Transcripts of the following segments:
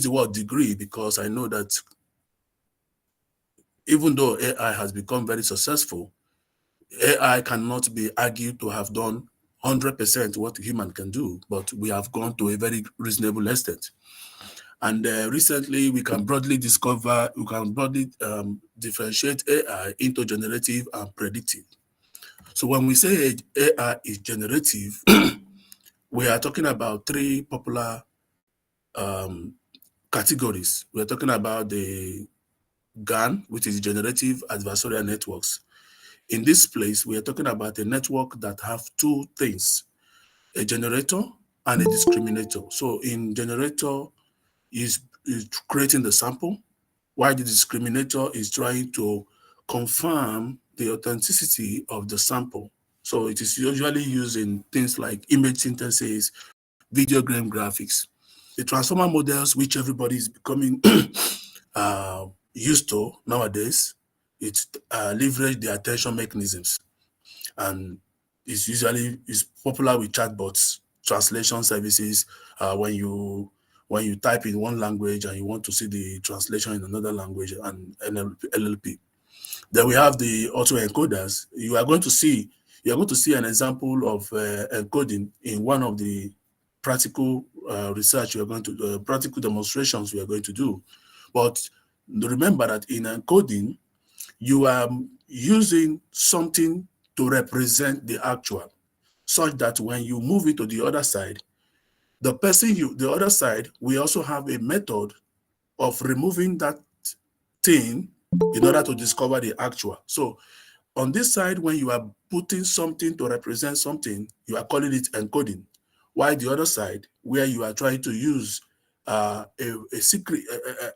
the word degree because I know that even though AI has become very successful, AI cannot be argued to have done 100% what human can do, but we have gone to a very reasonable extent. And recently, we can broadly differentiate AI into generative and predictive. So when we say AI is generative, we are talking about three popular categories. We are talking about the GAN, which is generative adversarial networks. In this place, we are talking about a network that have two things, a generator and a discriminator. So in generator is creating the sample, while the discriminator is trying to confirm the authenticity of the sample. So it is usually used in things like image synthesis, video game graphics. The transformer models, which everybody is becoming used to nowadays, it leverage the attention mechanisms, and it's usually popular with chatbots, translation services. When you type in one language and you want to see the translation in another language, and LLP. Then we have the autoencoders. You are going to see an example of encoding in one of the practical research we are going to practical demonstrations we are going to do. But remember that in encoding, you are using something to represent the actual, such that when you move it to the other side, the other side, we also have a method of removing that thing in order to discover the actual. So on this side, when you are putting something to represent something, you are calling it encoding. While the other side, where you are trying to use a secret,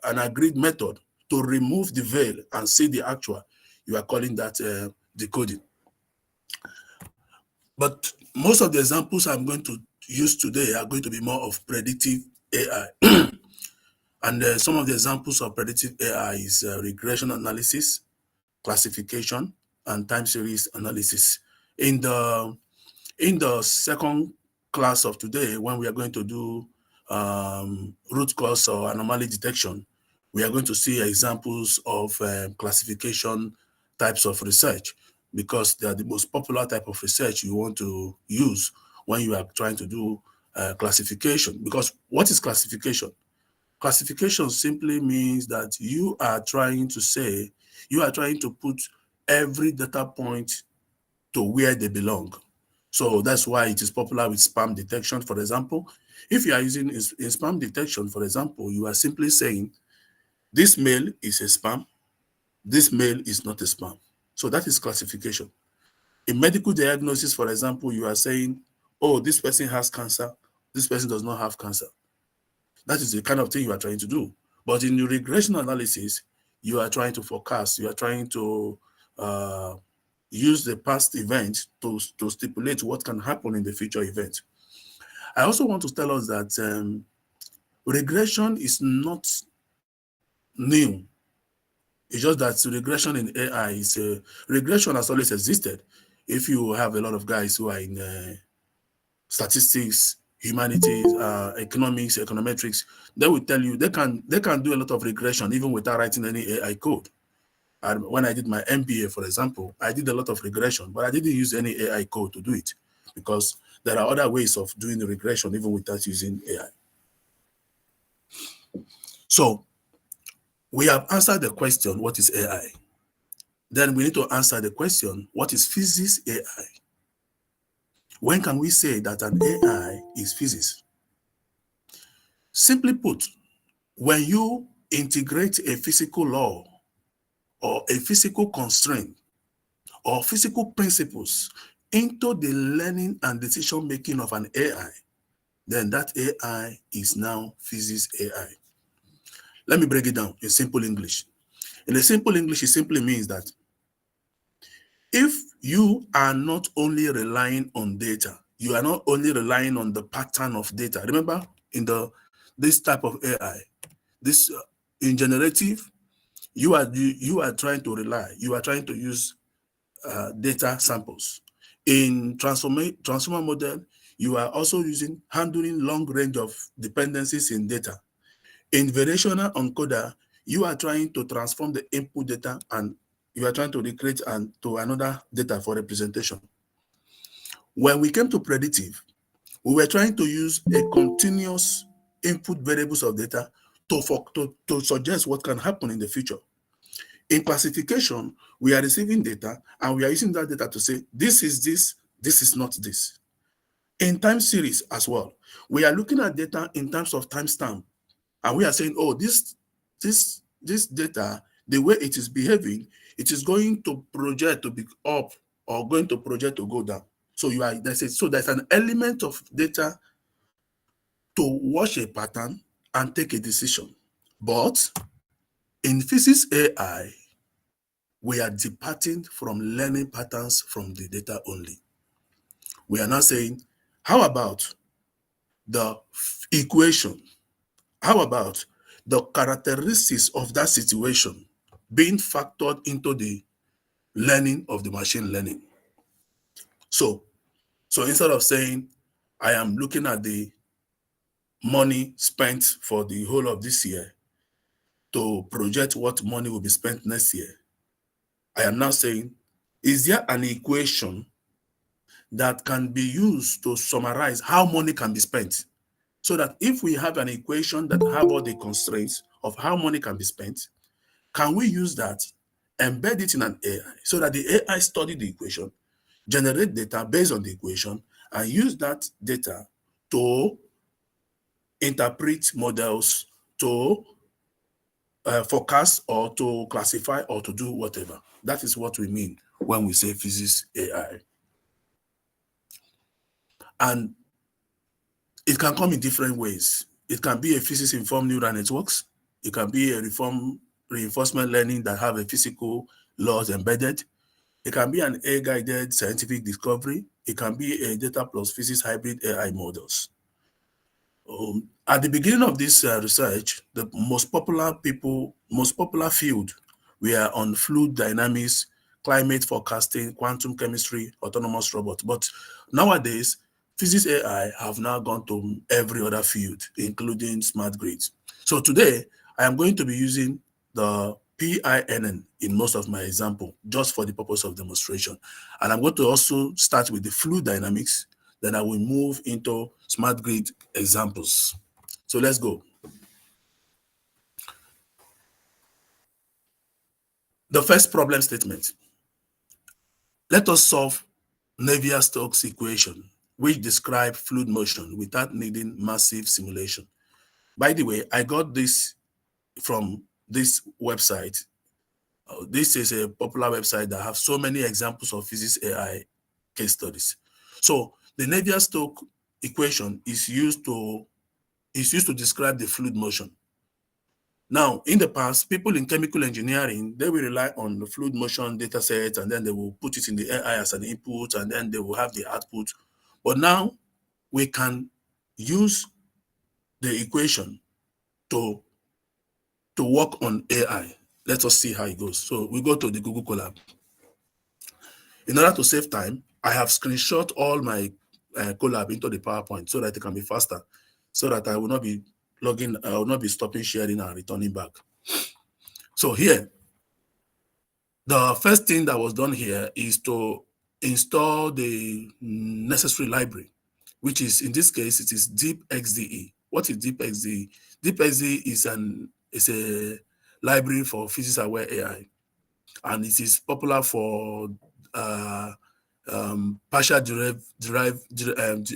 an agreed method to remove the veil and see the actual, you are calling that decoding. But most of the examples I'm going to use today are going to be more of predictive AI. And some of the examples of predictive AI is regression analysis, classification, and time series analysis. In the second class of today, when we are going to do root cause or anomaly detection, we are going to see examples of classification types of research, because they are the most popular type of research you want to use when you are trying to do classification. Because what is classification? Classification simply means that you are trying to put every data point to where they belong. So that's why it is popular with spam detection, for example. If you are using in spam detection, for example, you are simply saying, this mail is a spam, this mail is not a spam. So that is classification. In medical diagnosis, for example, you are saying, oh, this person has cancer, this person does not have cancer. That is the kind of thing you are trying to do. But in the regression analysis, you are trying to forecast, you are trying to use the past event to stipulate what can happen in the future event. I also want to tell us that regression is not new. It's just that regression in AI regression has always existed. If you have a lot of guys who are in statistics, humanities, economics, econometrics, they will tell you they can do a lot of regression even without writing any AI code. And when I did my MBA, for example, I did a lot of regression, but I didn't use any AI code to do it, because there are other ways of doing the regression even without using AI. So we have answered the question, what is AI? Then we need to answer the question, what is physics AI? When can we say that an AI is physics? Simply put, when you integrate a physical law or a physical constraint or physical principles into the learning and decision making of an AI, then that AI is now physics AI. Let me break it down in simple English. In a simple English, it simply means that if you are not only relying on data, you are not only relying on the pattern of data. Remember, in this type of AI, in generative, you are trying to use data samples. In transformer model, you are also handling long range of dependencies in data. In variational encoder, you are trying to transform the input data and you are trying to recreate and to another data for representation. When we came to predictive, we were trying to use a continuous input variables of data to suggest what can happen in the future. In classification, we are receiving data and we are using that data to say, this is not this. In time series as well, we are looking at data in terms of timestamp, and we are saying, oh, this data, the way it is behaving, it is going to project to be up or going to project to go down. So there's an element of data to watch a pattern and take a decision. But in physics AI, we are departing from learning patterns from the data only. We are now saying, how about the equation? How about the characteristics of that situation being factored into the learning of the machine learning? So instead of saying, I am looking at the money spent for the whole of this year to project what money will be spent next year, I am now saying, is there an equation that can be used to summarize how money can be spent? So that if we have an equation that have all the constraints of how money can be spent, can we use that, embed it in an AI, so that the AI study the equation, generate data based on the equation, and use that data to interpret models, to forecast or to classify or to do whatever. That is what we mean when we say physics AI. And it can come in different ways. It can be a physics-informed neural networks. It can be a reinforcement learning that have a physical laws embedded. It can be an AI-guided scientific discovery. It can be a data plus physics hybrid AI models. At the beginning of this research, the most popular field were on fluid dynamics, climate forecasting, quantum chemistry, autonomous robots. But nowadays, physics AI have now gone to every other field, including smart grids. So today, I am going to be using the PINN in most of my example, just for the purpose of demonstration. And I'm going to also start with the fluid dynamics, then I will move into smart grid examples. So let's go. The first problem statement. Let us solve Navier-Stokes equation, which describe fluid motion without needing massive simulation. By the way, I got this from this website. This is a popular website that has so many examples of physics AI case studies. So the Navier-Stokes equation is used to describe the fluid motion. Now, in the past, people in chemical engineering, they will rely on the fluid motion data set, and then they will put it in the AI as an input, and then they will have the output. But now we can use the equation to work on AI. Let us see how it goes. So we go to the Google Colab. In order to save time, I have screenshot all my Colab into the PowerPoint so that it can be faster, so that I will not be I will not be stopping sharing and returning back. So here, the first thing that was done here is to install the necessary library, which is, in this case, it is DeepXDE. What is DeepXDE? DeepXDE is a library for physics-aware AI, and it is popular for partial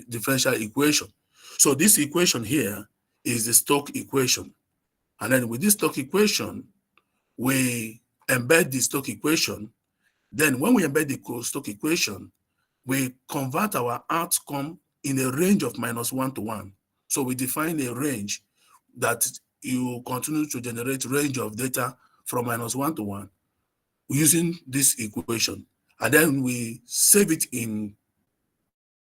differential equation. So this equation here is the Stokes equation. And then with this Stokes equation, we embed the Stokes equation. Then when we embed the Stokes equation, we convert our outcome in a range of -1 to 1. So we define a range that you continue to generate range of data from -1 to 1 using this equation. And then we save it in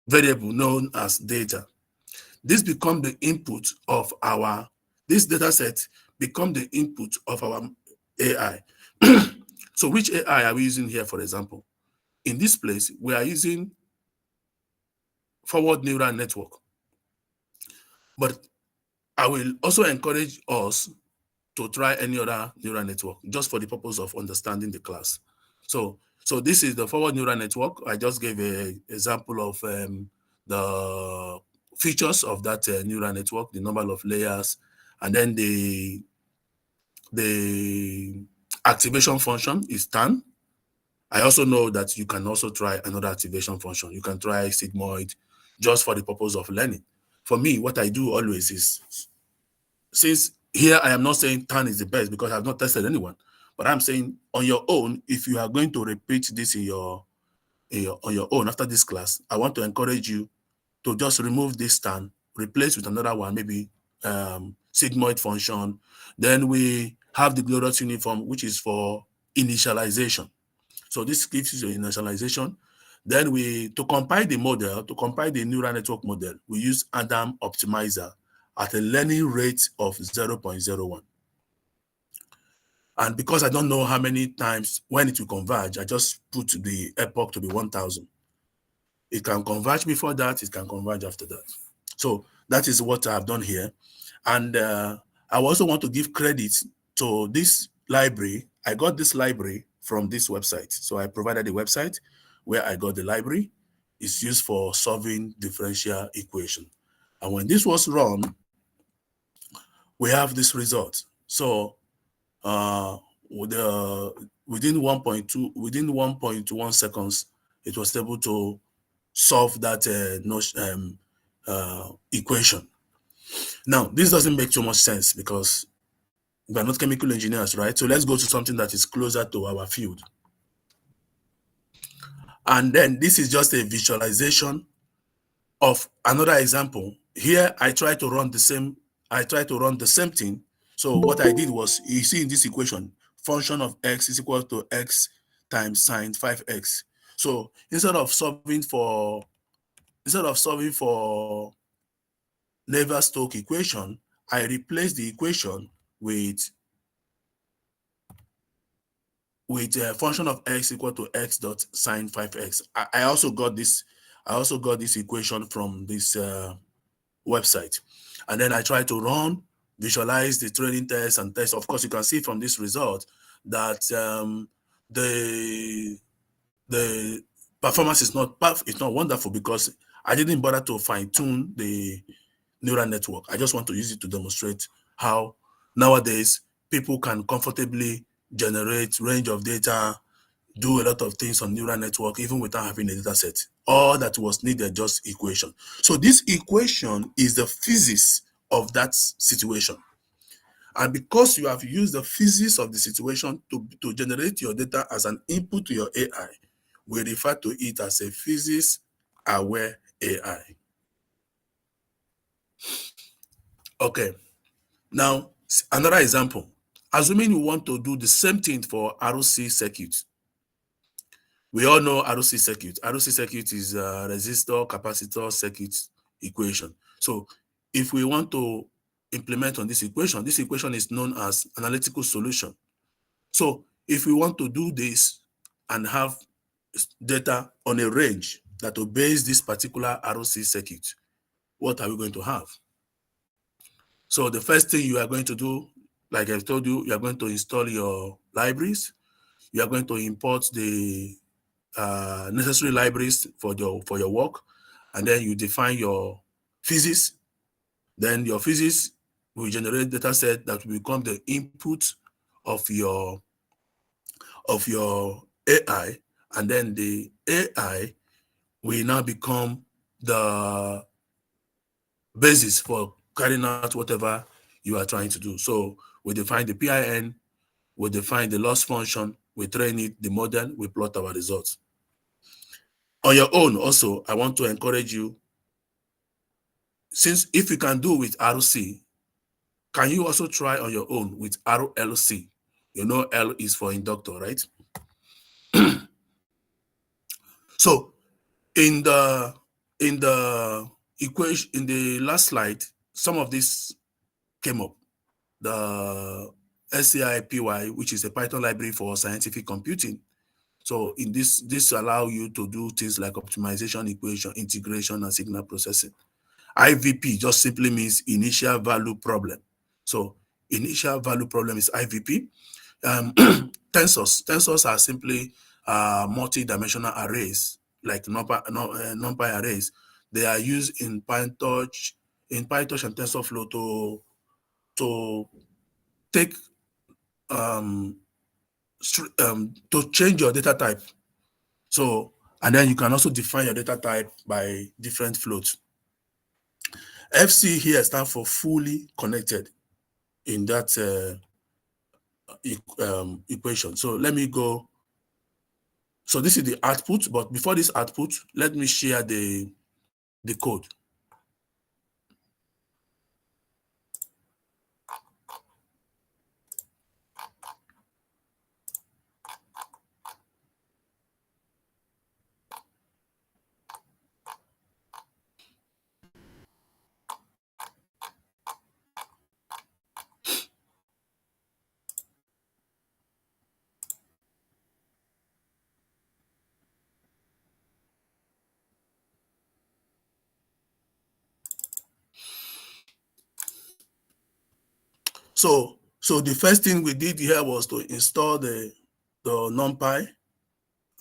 variable known as data. This become the input of this data set become the input of our AI. So which AI are we using here, for example? In this place, we are using forward neural network. But I will also encourage us to try any other neural network just for the purpose of understanding the class. So this is the forward neural network. I just gave an example of the features of that neural network, the number of layers, and then the activation function is TAN. I also know that you can also try another activation function. You can try sigmoid just for the purpose of learning. For me, what I do always is, since here I am not saying TAN is the best because I've not tested anyone, but I'm saying on your own, if you are going to repeat this on your own after this class, I want to encourage you to just remove this TAN, replace with another one, maybe sigmoid function. Then we have the glorious uniform, which is for initialization. So this gives you initialization. Then to compile the model, to compile the neural network model, we use Adam Optimizer at a learning rate of 0.01. And because I don't know how many times when it will converge, I just put the epoch to be 1000. It can converge before that, it can converge after that. So that is what I've done here. And I also want to give credit to this library. I got this library from this website. So I provided a website where I got the library. It's used for solving differential equation. And when this was run, we have this result. So within 1.1 seconds, it was able to solve that equation. Now, this doesn't make too much sense because we're not chemical engineers, right? So let's go to something that is closer to our field. And then this is just a visualization of another example. Here, I try to run the same thing. So what I did was, you see in this equation, function of x is equal to x times sine 5x. So instead of solving for Navier-Stokes equation, I replace the equation with a function of x equal to x dot sine 5x. I also got this equation from this website. And then I try to visualize the training test and test. Of course, you can see from this result that the performance is not wonderful because I didn't bother to fine-tune the neural network. I just want to use it to demonstrate how nowadays people can comfortably generate range of data, do a lot of things on neural network even without having a data set. All that was needed just equation. So this equation is the physics of that situation. And because you have used the physics of the situation to generate your data as an input to your AI, we refer to it as a physics-aware AI. Okay, now another example. Assuming you want to do the same thing for RC circuit. We all know RC circuit. RC circuit is a resistor capacitor circuit equation. So if we want to implement on this equation is known as analytical solution. So if we want to do this and have data on a range that obeys this particular RC circuit, what are we going to have? So the first thing you are going to do, like I told you, you are going to install your libraries. You are going to import the necessary libraries for your work, and then you define your physics. Then your physics will generate data set that will become the input of your AI, and then the AI will now become the basis for carrying out whatever you are trying to do. So we define the PIN, we define the loss function, we train it, the model, we plot our results. On your own, also, I want to encourage you, since if you can do with RC, can you also try on your own with RLC? You know, L is for inductor, right? So in the equation, in the last slide, some of this came up. The SCIPY, which is a Python library for scientific computing. So in this allow you to do things like optimization, equation, integration, and signal processing. IVP just simply means initial value problem. So initial value problem is IVP. Tensors are simply multi-dimensional arrays, like NumPy arrays. They are used in PyTorch, and TensorFlow to take to change your data type. So, and then you can also define your data type by different floats. FC here stands for fully connected in that equation. So let me go. So this is the output, but before this output, let me share the code. So the first thing we did here was to install the NumPy.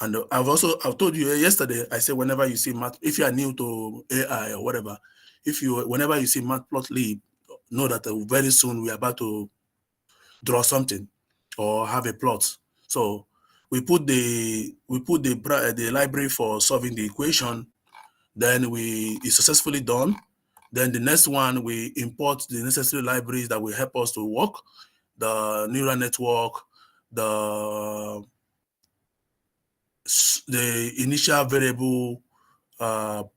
And I've told you yesterday, I said whenever you see math, if you are new to AI or whatever, whenever you see matplotlib, know that very soon we're about to draw something or have a plot. So we put the library for solving the equation. Then it's successfully done. Then the next one, we import the necessary libraries that will help us to work, the neural network, the initial variable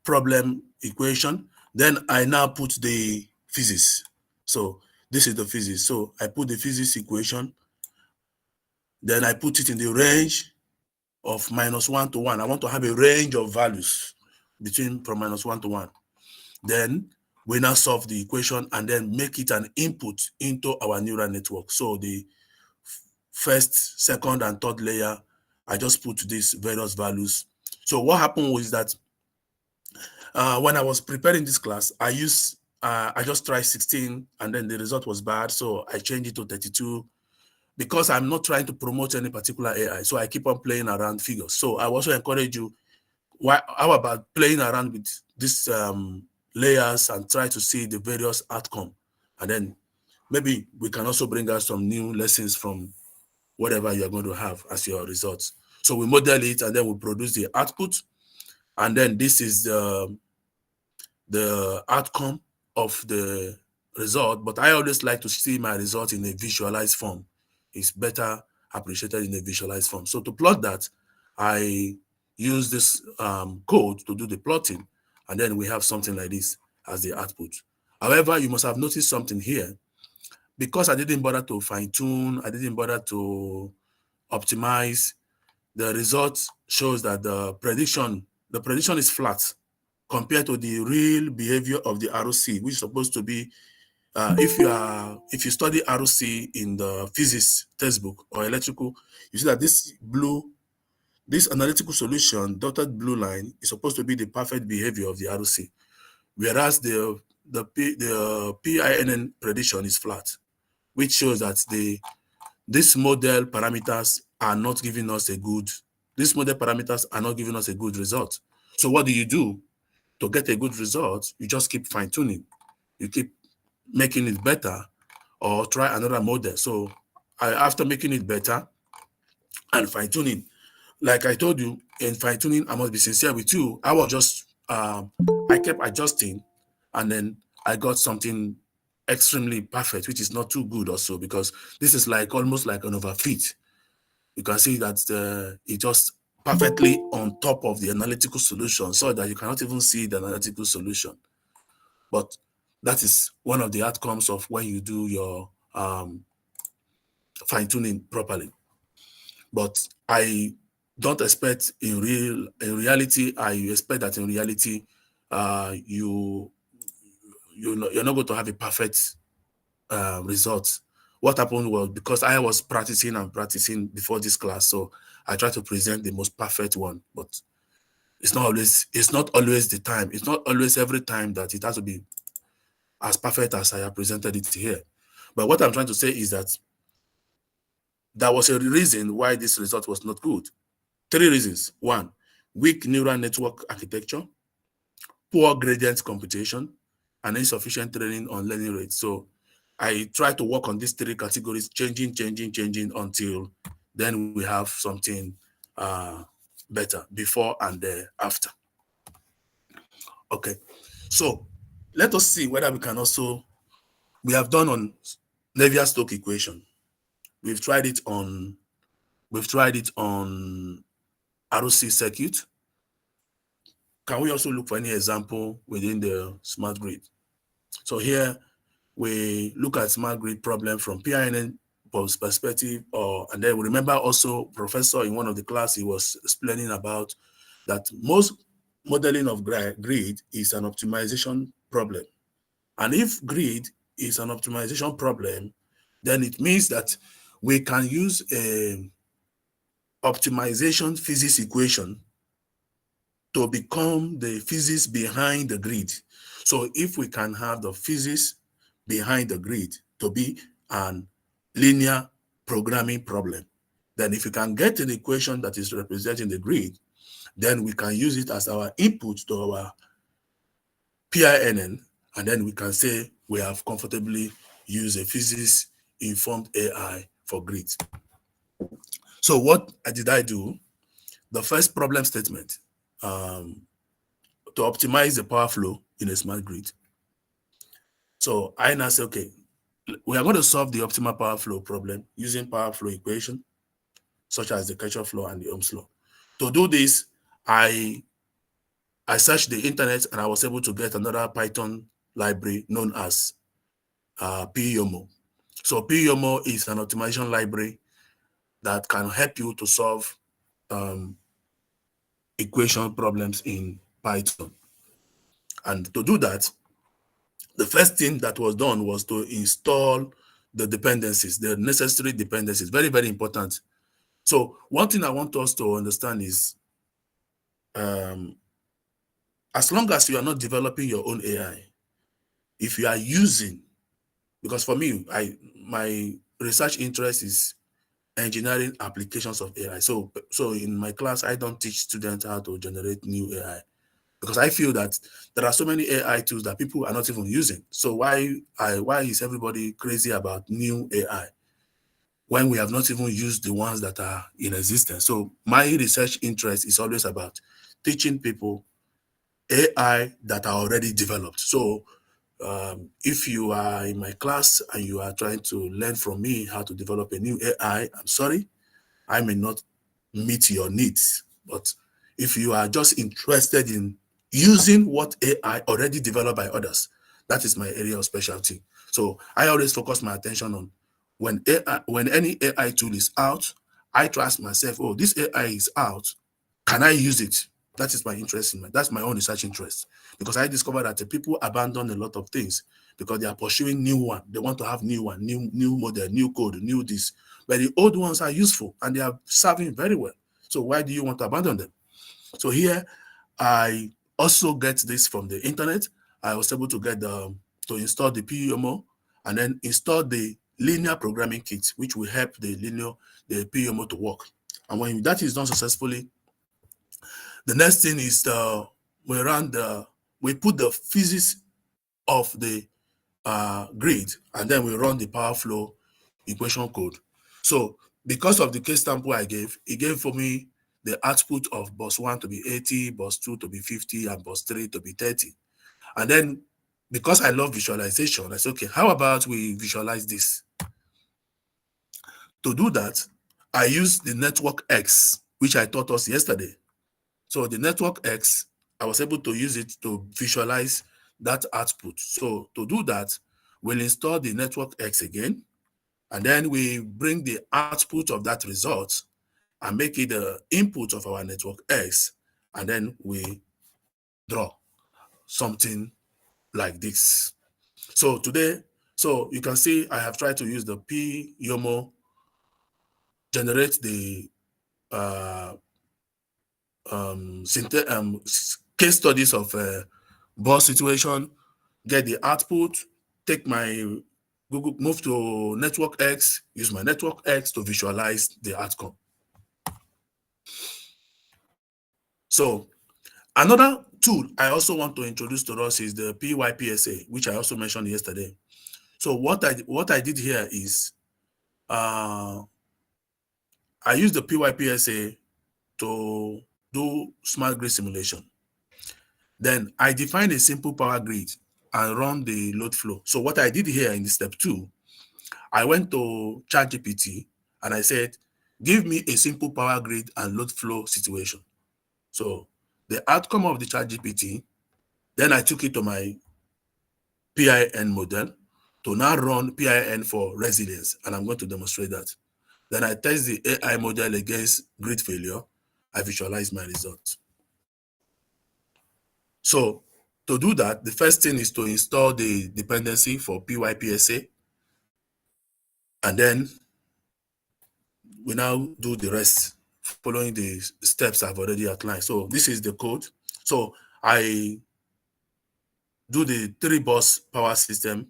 problem equation. Then I now put the physics. So this is the physics. So I put the physics equation. Then I put it in the range of -1 to 1. I want to have a range of values from -1 to 1. Then we now solve the equation and then make it an input into our neural network. So the first, second, and third layer, I just put these various values. So what happened was that when I was preparing this class, I just tried 16 and then the result was bad. So I changed it to 32 because I'm not trying to promote any particular AI. So I keep on playing around figures. So I also encourage you, how about playing around with these layers and try to see the various outcome. And then maybe we can also bring out some new lessons from whatever you're going to have as your results. So we model it and then we produce the output. And then this is the outcome of the result. But I always like to see my result in a visualized form. It's better appreciated in a visualized form. So to plot that, I use this code to do the plotting. And then we have something like this as the output. However, you must have noticed something here. Because I didn't bother to fine tune, I didn't bother to optimize, the result shows that the prediction is flat compared to the real behavior of the ROC, which is supposed to be, if you study ROC in the physics textbook or electrical, you see that this analytical solution, dotted blue line, is supposed to be the perfect behavior of the ROC, whereas the PINN prediction is flat, which shows that these model parameters are not giving us a good result. So what do you do to get a good result? You just keep fine tuning, you keep making it better, or try another model. So after making it better and fine tuning, like I told you, in fine tuning, I must be sincere with you. I was just I kept adjusting, and then I got something extremely perfect, which is not too good also, because this is like almost like an overfit. You can see that it just perfectly on top of the analytical solution, so that you cannot even see the analytical solution. But that is one of the outcomes of when you do your fine-tuning properly. But I don't expect in reality, I expect that in reality, you're not going to have a perfect result. What happened was, because I was practicing before this class, so I tried to present the most perfect one. But It's not always the time. It's not always every time that it has to be as perfect as I have presented it here. But what I'm trying to say is that there was a reason why this result was not good. 3 reasons. One, weak neural network architecture, poor gradient computation, and insufficient training on learning rates. So I try to work on these 3 categories, changing until then we have something better before and after. Okay, so let us see whether we can also, we have done on Navier-Stokes equation. We've tried it on ROC circuit. Can we also look for any example within the smart grid? So here we look at smart grid problem from PINN perspective, and then we remember also professor in one of the class, he was explaining about that most modeling of grid is an optimization problem. And if grid is an optimization problem, then it means that we can use a optimization physics equation to become the physics behind the grid. So if we can have the physics behind the grid to be an linear programming problem, then if we can get an equation that is representing the grid, then we can use it as our input to our PINN, and then we can say we have comfortably used a physics-informed AI for grids. So what did I do? The first problem statement, to optimize the power flow in a smart grid. So I now say, okay, we are going to solve the optimal power flow problem using power flow equation, such as the Kirchhoff law and the Ohm's law. To do this, I searched the internet and I was able to get another Python library known as PYOMO. So PYOMO is an optimization library that can help you to solve equation problems in Python. And to do that, the first thing that was done was to install the dependencies, the necessary dependencies. Very, very important. So one thing I want us to understand is, as long as you are not developing your own AI, if you are using, because for me, my research interest is engineering applications of AI. So in my class, I don't teach students how to generate new AI, because I feel that there are so many AI tools that people are not even using. So why is everybody crazy about new AI when we have not even used the ones that are in existence? So my research interest is always about teaching people AI that are already developed. So if you are in my class and you are trying to learn from me how to develop a new AI, I'm sorry, I may not meet your needs. But if you are just interested in using what AI already developed by others, that is my area of specialty. So I always focus my attention on when any AI tool is out, I try to ask myself, oh, this AI is out, can I use it? That is my interest that's my own research interest, because I discovered that the people abandon a lot of things because they are pursuing new one. They want to have new one, new model, new code, new this. But the old ones are useful and they are serving very well. So why do you want to abandon them? So here, I also get this from the internet. I was able to get to install the PMO and then install the linear programming kit, which will help the PMO to work. And when that is done successfully, the next thing is we put the physics of the grid, and then we run the power flow equation code. So because of the case sample I gave, it gave for me the output of bus 1 to be 80, bus 2 to be 50, and bus 3 to be 30. And then because I love visualization, I said, okay, how about we visualize this? To do that, I use the network X, which I taught us yesterday. So the network X, I was able to use it to visualize that output. So to do that, we'll install the network X again, and then we bring the output of that result and make it the input of our network X, and then we draw something like this. So today, so you can see I have tried to use the PYOMO, generate the case studies of bus situation, get the output, take my Google, move to network X, use my network X to visualize the outcome. So another tool I also want to introduce to us is the PYPSA, which I also mentioned yesterday. So what I did here is I used the PYPSA to do smart grid simulation. Then I defined a simple power grid and run the load flow. So what I did here in step 2, I went to ChatGPT and I said, give me a simple power grid and load flow situation. So the outcome of the ChatGPT, then I took it to my PIN model to now run PIN for resilience, and I'm going to demonstrate that. Then I test the AI model against grid failure. I visualize my results. So to do that, the first thing is to install the dependency for PYPSA, and then we now do the rest following the steps I've already outlined. So this is the code. So I do the 3-bus power system.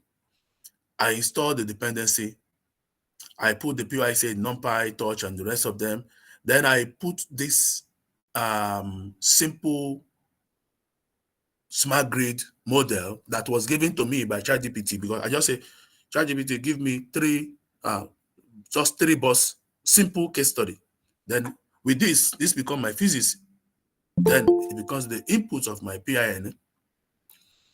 I install the dependency. I put the PYSA, NumPy, Touch, and the rest of them. Then I put this simple smart grid model that was given to me by ChatGPT, because I just say, ChatGPT, give me just 3-bus simple case study. Then with this becomes my physics. Then it becomes the inputs of my PIN.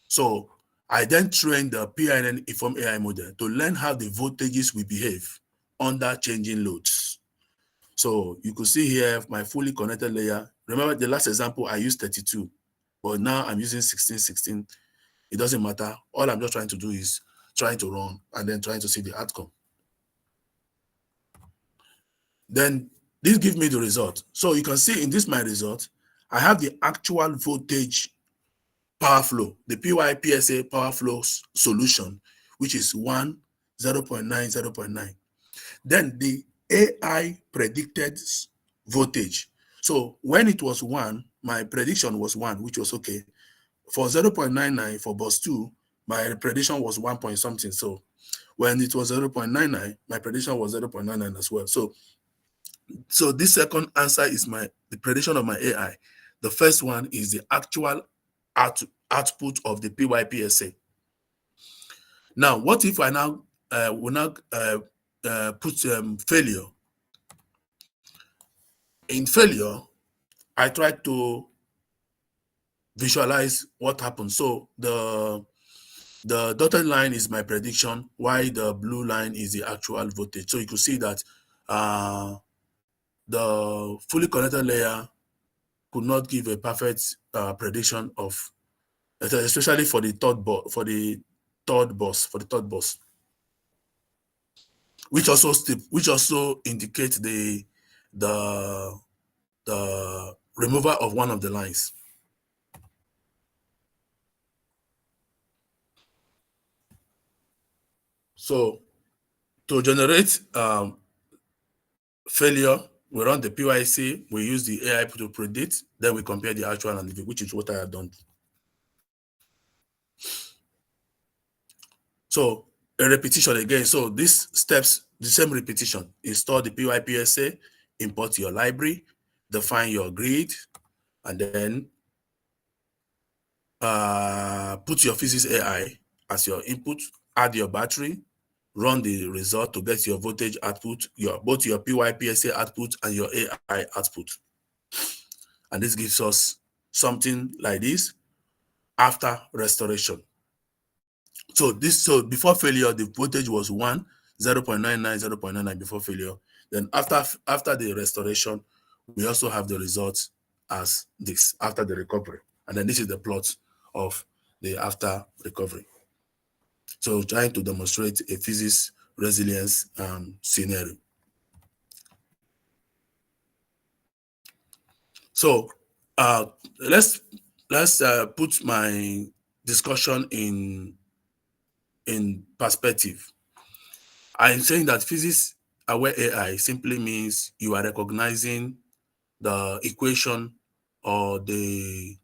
So I then train the PIN informed AI model to learn how the voltages will behave under changing loads. So you could see here my fully connected layer. Remember the last example, I used 32, but now I'm using 16. It doesn't matter. All I'm just trying to do is trying to run and then trying to see the outcome. Then this gives me the result. So you can see in this my result, I have the actual voltage power flow, the PYPSA power flow solution, which is 1, 0.9, 0.9. Then the AI predicted voltage. So when it was 1, my prediction was 1, which was okay. For 0.99 for bus 2, my prediction was 1 point something. So when it was 0.99, my prediction was 0.99 as well. So this second answer is the prediction of my AI. The first one is the actual output of the PYPSA. Now, what if I now will now put failure? In failure, I try to visualize what happened. So the dotted line is my prediction, while the blue line is the actual voltage. So you can see that the fully connected layer could not give a perfect prediction of, especially for the third bus, which also indicates the removal of one of the lines. So to generate failure, we run the PYC, we use the AI to predict, then we compare the actual and the, which is what I have done. So a repetition again. So these steps, the same repetition. Install the PYPSA, import your library, define your grid, and then put your physics AI as your input, add your battery, run the result to get your voltage output, both your PYPSA output and your AI output. And this gives us something like this after restoration. So before failure, the voltage was 1, 0.99, 0.99 before failure. Then after the restoration, we also have the results as this after the recovery. And then this is the plot of the after recovery. So trying to demonstrate a physics resilience scenario. So let's put my discussion in perspective. I'm saying that physics aware AI simply means you are recognizing the equation or the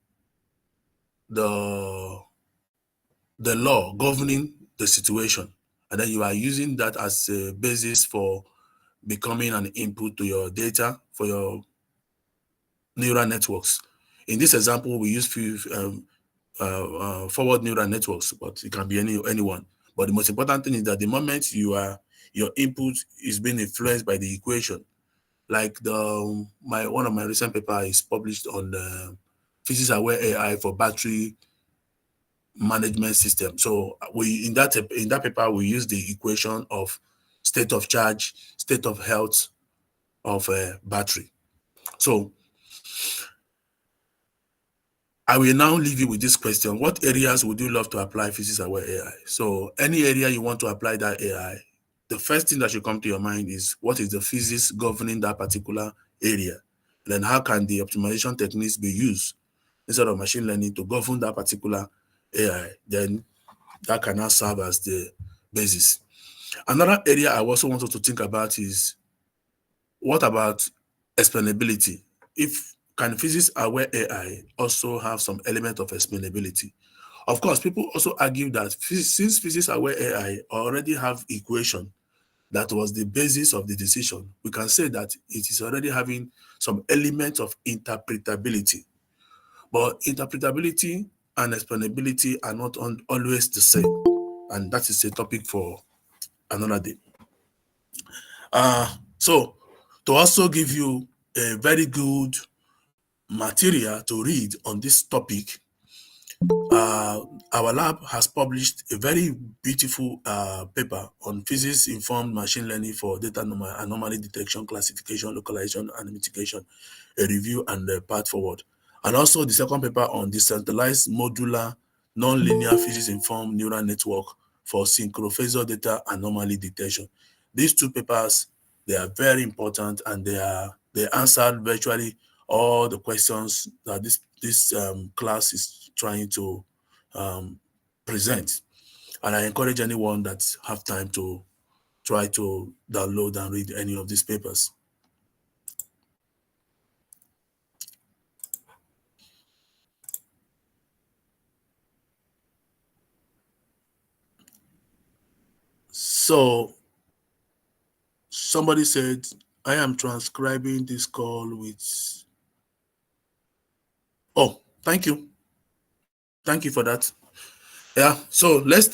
the law governing the situation, and then you are using that as a basis for becoming an input to your data for your neural networks. In this example, we use few forward neural networks, but it can be anyone. But the most important thing is that the moment your input is being influenced by the equation, like the my one of my recent paper is published on the physics aware AI for battery management system. So we in that paper we use the equation of state of charge, state of health of a battery. So I will now leave you with this question. What areas would you love to apply physics aware AI? So any area you want to apply that AI, the first thing that should come to your mind is what is the physics governing that particular area? Then how can the optimization techniques be used instead of machine learning to govern that particular AI? Then that can now serve as the basis. Another area I also wanted to think about is what about explainability? If can physics aware AI also have some element of explainability? Of course, people also argue that since physics aware AI already have equation that was the basis of the decision, we can say that it is already having some element of interpretability. But interpretability and explainability are not always the same. And that is a topic for another day. So to also give you a very good material to read on this topic, uh, our lab has published a very beautiful paper on physics-informed machine learning for data anomaly detection, classification, localization, and mitigation, a review and a path forward. And also the second paper on decentralized modular nonlinear physics-informed neural network for synchrophasor data anomaly detection. These two papers, they are very important, and they answered virtually all the questions that this class is trying to um, present. And I encourage anyone that have time to try to download and read any of these papers. So somebody said, I am transcribing this call with, oh, thank you. Thank you for that. Yeah, so let's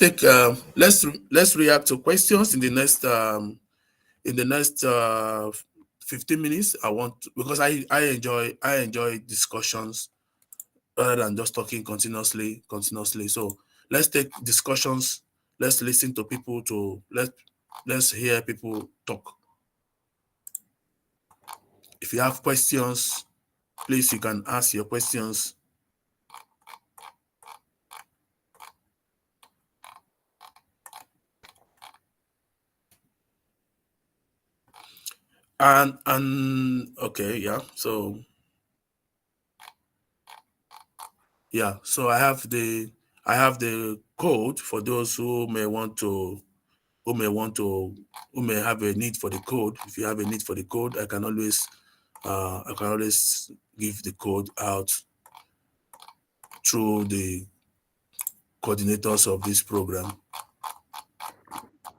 react to questions in the next 15 minutes. I want to, because I enjoy discussions rather than just talking continuously. So let's take discussions. Let's listen to people. Let's hear people talk. If you have questions, please you can ask your questions. And okay, yeah. So yeah, so I have the code for those who may want to who may have a need for the code. If you have a need for the code, I can always give the code out through the coordinators of this program.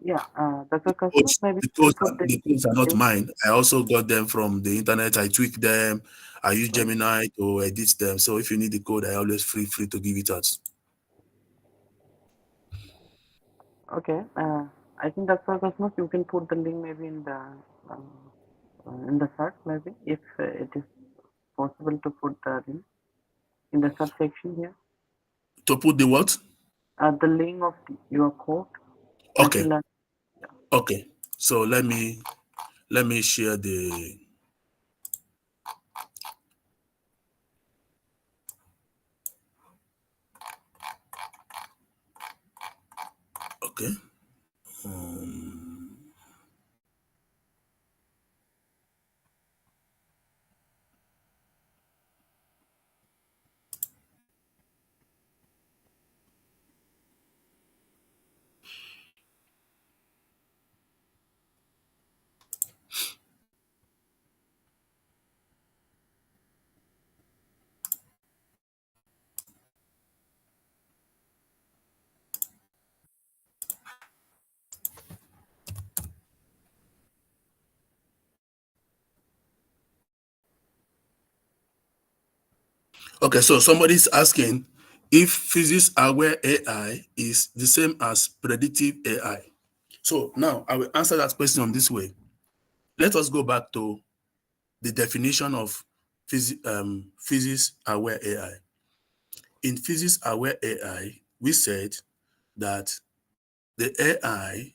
Yeah, Dr. Cosmos, maybe The you can codes, put the the codes are not link. mine. I also got them from the internet. I tweak them. I use Right. Gemini to edit them. So if you need the code, I always free to give it out. Okay. I think Dr. Cosmos, you can put the link maybe in the chat maybe if it is possible to put the link in the subsection here. To put the what? The link of your code, Okay, machine learning. okay. So let me share the okay. Um, Okay, so somebody's asking if physics aware AI is the same as predictive AI. So now I will answer that question this way. Let us go back to the definition of physics aware AI. In physics aware AI, we said that the AI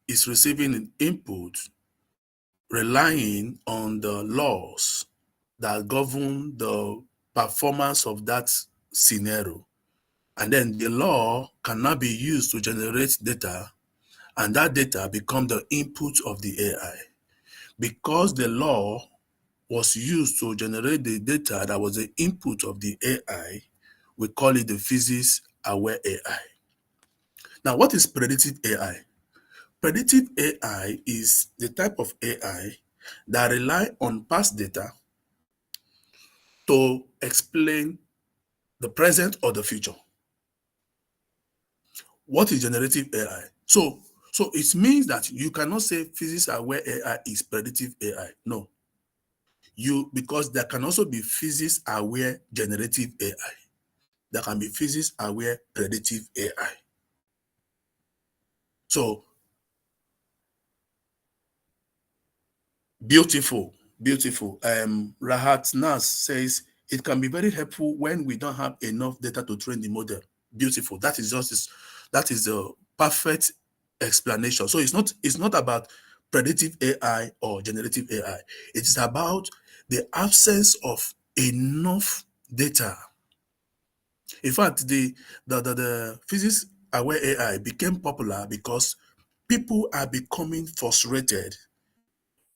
is receiving an input relying on the laws that govern the performance of that scenario. And then the law cannot be used to generate data, and that data become the input of the AI. Because the law was used to generate the data that was the input of the AI, we call it the physics aware AI. Now, what is predictive AI? Predictive AI is the type of AI that rely on past data to explain the present or the future. What is generative AI? So it means that you cannot say physics aware AI is predictive AI. No. Because there can also be physics aware generative AI. There can be physics aware predictive AI. So beautiful, beautiful. Rahat Nas says it can be very helpful when we don't have enough data to train the model. Beautiful. That is the perfect explanation. So it's not about predictive AI or generative AI. It is about the absence of enough data. In fact, the physics aware AI became popular because people are becoming frustrated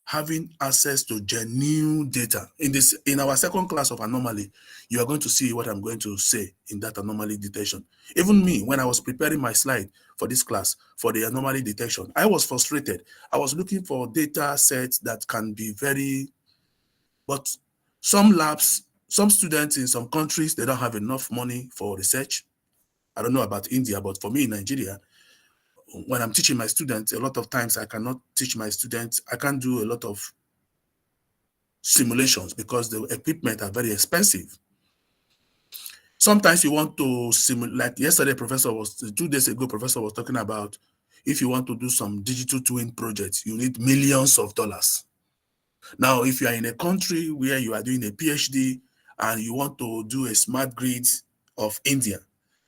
having access to genuine data. In our second class of anomaly, you are going to see what I'm going to say in that anomaly detection. Even me, when I was preparing my slide for this class for the anomaly detection, I was frustrated. I was looking for data sets that can be but some labs, some students in some countries, they don't have enough money for research. I don't know about India, but for me in Nigeria, when I'm teaching my students, a lot of times I cannot teach my students. I can't do a lot of simulations because the equipment are very expensive. Sometimes you want to simulate, like yesterday, 2 days ago, professor was talking about if you want to do some digital twin projects, you need millions of dollars. Now, if you are in a country where you are doing a PhD and you want to do a smart grid of India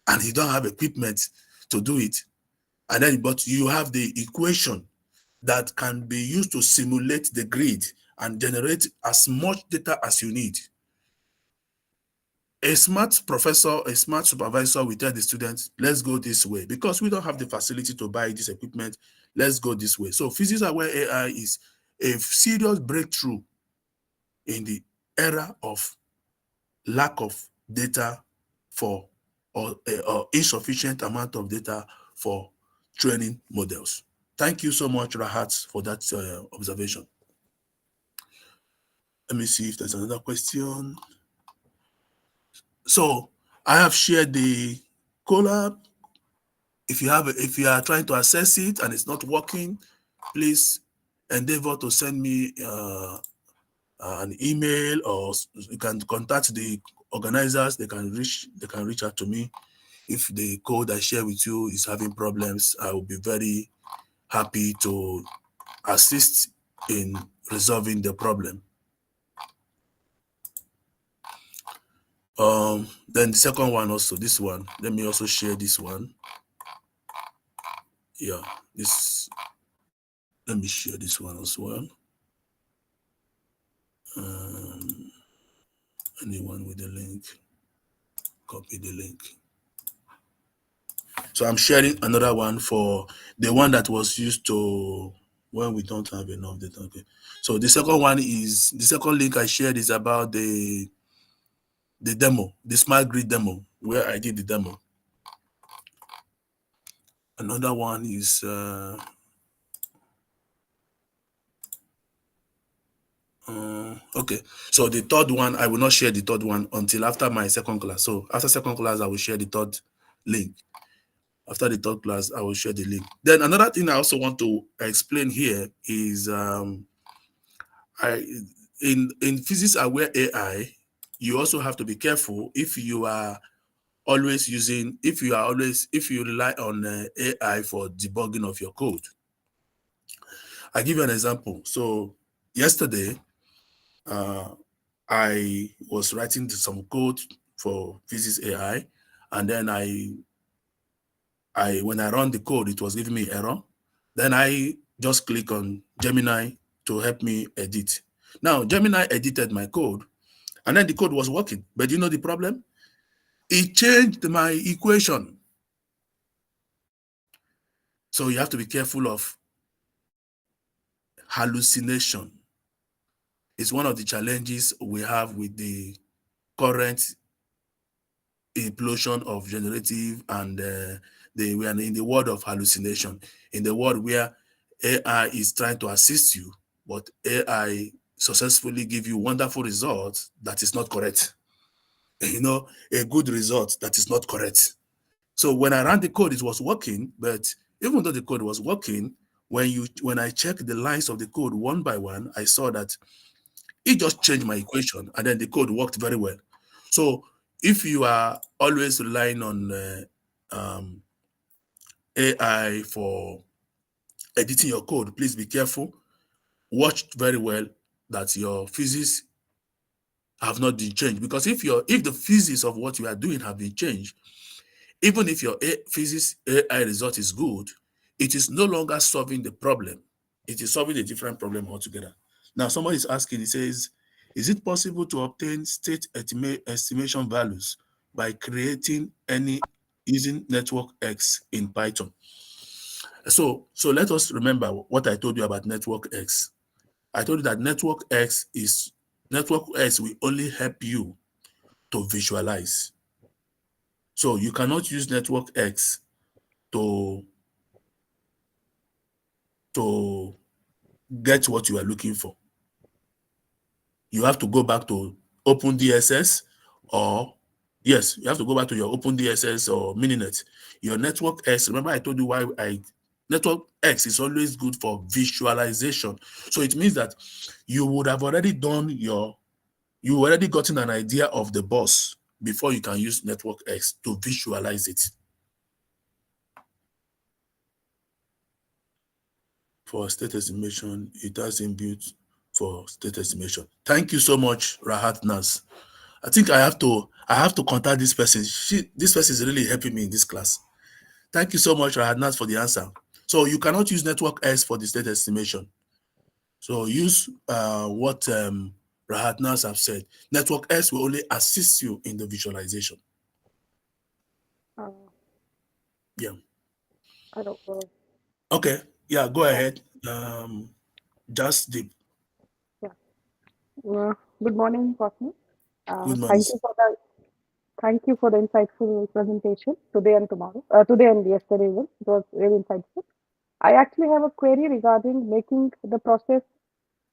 and you don't have equipment to do it, but you have the equation that can be used to simulate the grid and generate as much data as you need. A smart professor, a smart supervisor will tell the students, let's go this way because we don't have the facility to buy this equipment. Let's go this way. So physics aware AI is a serious breakthrough in the era of lack of data for or insufficient amount of data for training models. Thank you so much, Rahat, for that observation. Let me see if there's another question. So I have shared the collab. If you are trying to access it and it's not working, please endeavor to send me an email, or you can contact the organizers. They can reach out to me. If the code I share with you is having problems, I will be very happy to assist in resolving the problem. Then the second one also, this one, let me also share this one. Yeah, let me share this one as well. Anyone with the link, copy the link. So I'm sharing another one for the one that was used to when we don't have enough data. Okay. So the second link I shared is about the demo, the smart grid demo, where I did the demo. Another one is okay. So the third one, I will not share the third one until after my second class. So after second class, I will share the third link. After the third class, I will share the link. Then another thing I also want to explain here is in physics aware AI, you also have to be careful if you are always using, if you rely on AI for debugging of your code. I give you an example. So yesterday, uh, I was writing some code for physics AI, and then I when I run the code, it was giving me error. Then I just click on Gemini to help me edit. Now, Gemini edited my code, and then the code was working. But you know the problem? It changed my equation. So you have to be careful of hallucination. It's one of the challenges we have with the current implosion of generative and we are in the world of hallucination, in the world where AI is trying to assist you, but AI successfully give you wonderful results that is not correct. A good result that is not correct. So when I ran the code, it was working, but even though the code was working, when I checked the lines of the code one by one, I saw that it just changed my equation, and then the code worked very well. So if you are always relying on AI for editing your code, please be careful. Watch very well that your physics have not been changed, because if the physics of what you are doing have been changed, even if your physics AI result is good, it is no longer solving the problem. It is solving a different problem altogether. Now, somebody is asking, he says, is it possible to obtain state estimation values by creating any using network X in Python? So let us remember what I told you about network X. I told you that network X will only help you to visualize. So you cannot use network X to to get what you are looking for. You have to go back to OpenDSS, or yes, you have to go back to your OpenDSS or Mininet. Your network X, remember I told you why network X is always good for visualization. So it means that you would have already you already gotten an idea of the boss before you can use network X to visualize it. For state estimation, it has inbuilt for state estimation. Thank you so much, Rahat Nas. I think I have to contact this person. This person is really helping me in this class. Thank you so much, Rahat Nas, for the answer. So you cannot use network S for the state estimation. So use what Rahat Nas have said. Network S will only assist you in the visualization. Uh, Yeah. I don't know. Okay. Yeah, go Yeah, ahead. Just deep. yeah. Good morning, Cosmo. Good morning. Thank you for the insightful presentation today and tomorrow. Today and yesterday even. It was really insightful. I actually have a query regarding making the process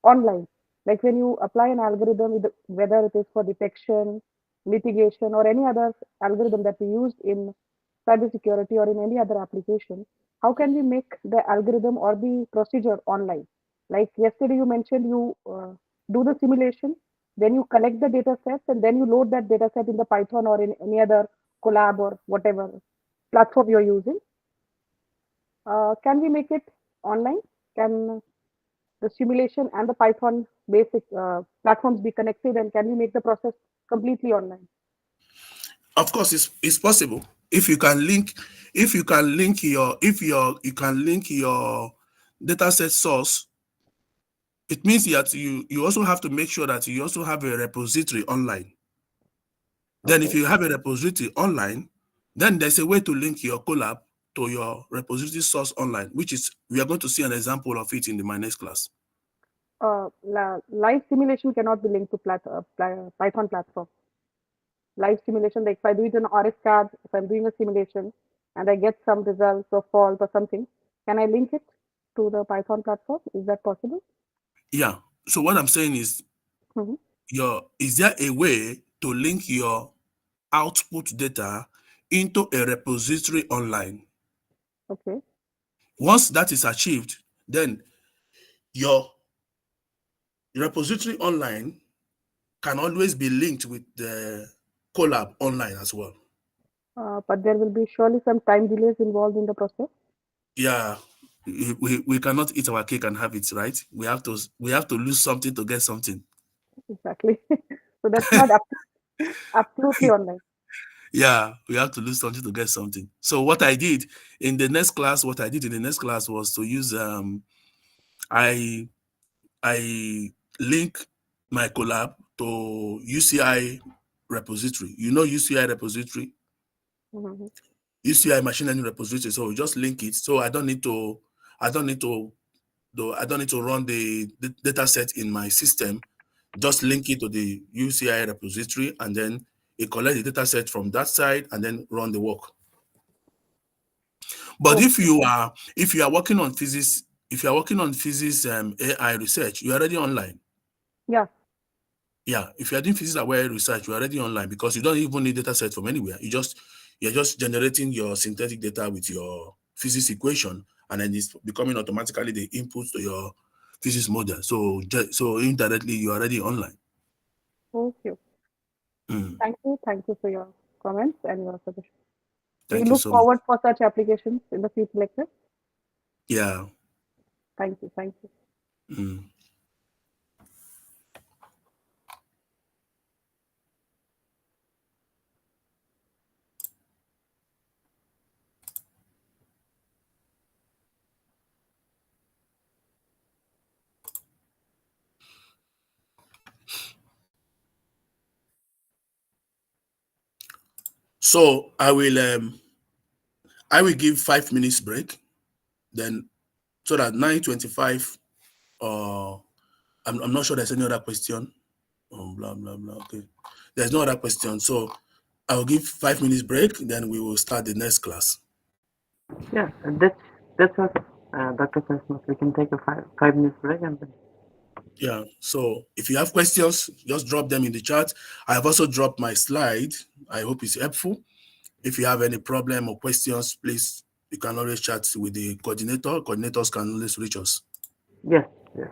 online. Like when you apply an algorithm, whether it is for detection, mitigation, or any other algorithm that we use in cybersecurity or in any other application, how can we make the algorithm or the procedure online? Like yesterday, you mentioned you do the simulation, then you collect the data sets, and then you load that data set in the Python or in any other collab or whatever platform you're using. Can we make it online? Can the simulation and the Python basic platforms be connected, and can we make the process completely online? Of course, it's possible if you can link you can link your data set source. It means that you also have to make sure that you also have a repository online. Then if Okay. you have a repository online, then there's a way to link your collab to your repository source online, which is we are going to see an example of it in my next class. Live simulation cannot be linked to Python platform. Live simulation, like if I do it in RSCAD, if I'm doing a simulation and I get some results or fault or something, can I link it to the Python platform? Is that possible? Yeah. So what I'm saying is Hmm. is there a way to link your output data into a repository online? Okay. Once that is achieved, then your repository online can always be linked with the collab online as well. But there will be surely some time delays involved in the process. Yeah, we cannot eat our cake and have it, right? We have to lose something to get something. Exactly. So that's not absolutely online. Yeah, we have to lose something to get something. So what I did in the next class, what I did in the next class was to use I I link my collab to UCI repository. You know UCI repository, Mhm. UCI machine learning repository. So we just link it. So I don't need to I don't need to run the data set in my system. Just link it to the UCI repository, and then it collect the data set from that side and then run the work. But Okay. if you are working on physics, if you are working on physics AI research, you're already online. Yeah. Yeah, if you are doing physics aware research, you're already online because you don't even need data set from anywhere. You're just generating your synthetic data with your physics equation, and then it's becoming automatically the input to your physics model. So indirectly you're already online. Okay. Mm. Thank you for your comments and your suggestions. We Thank you look so much. forward for such applications in the future lectures. Yeah. Thank you. Thank you. Mm. So I will give 5 minutes break, then so that 9:25. I'm not sure there's any other question. Blah blah blah. Okay, there's no other question. So I'll give 5 minutes break, then we will start the next class. Yeah, that's okay. Dr. Christmas, we can take a five minutes break and then. Yeah. So if you have questions, just drop them in the chat. I have also dropped my slide. I hope it's helpful. If you have any problem or questions, please you can always chat with the coordinator. Coordinators can always reach us. Yes, yes.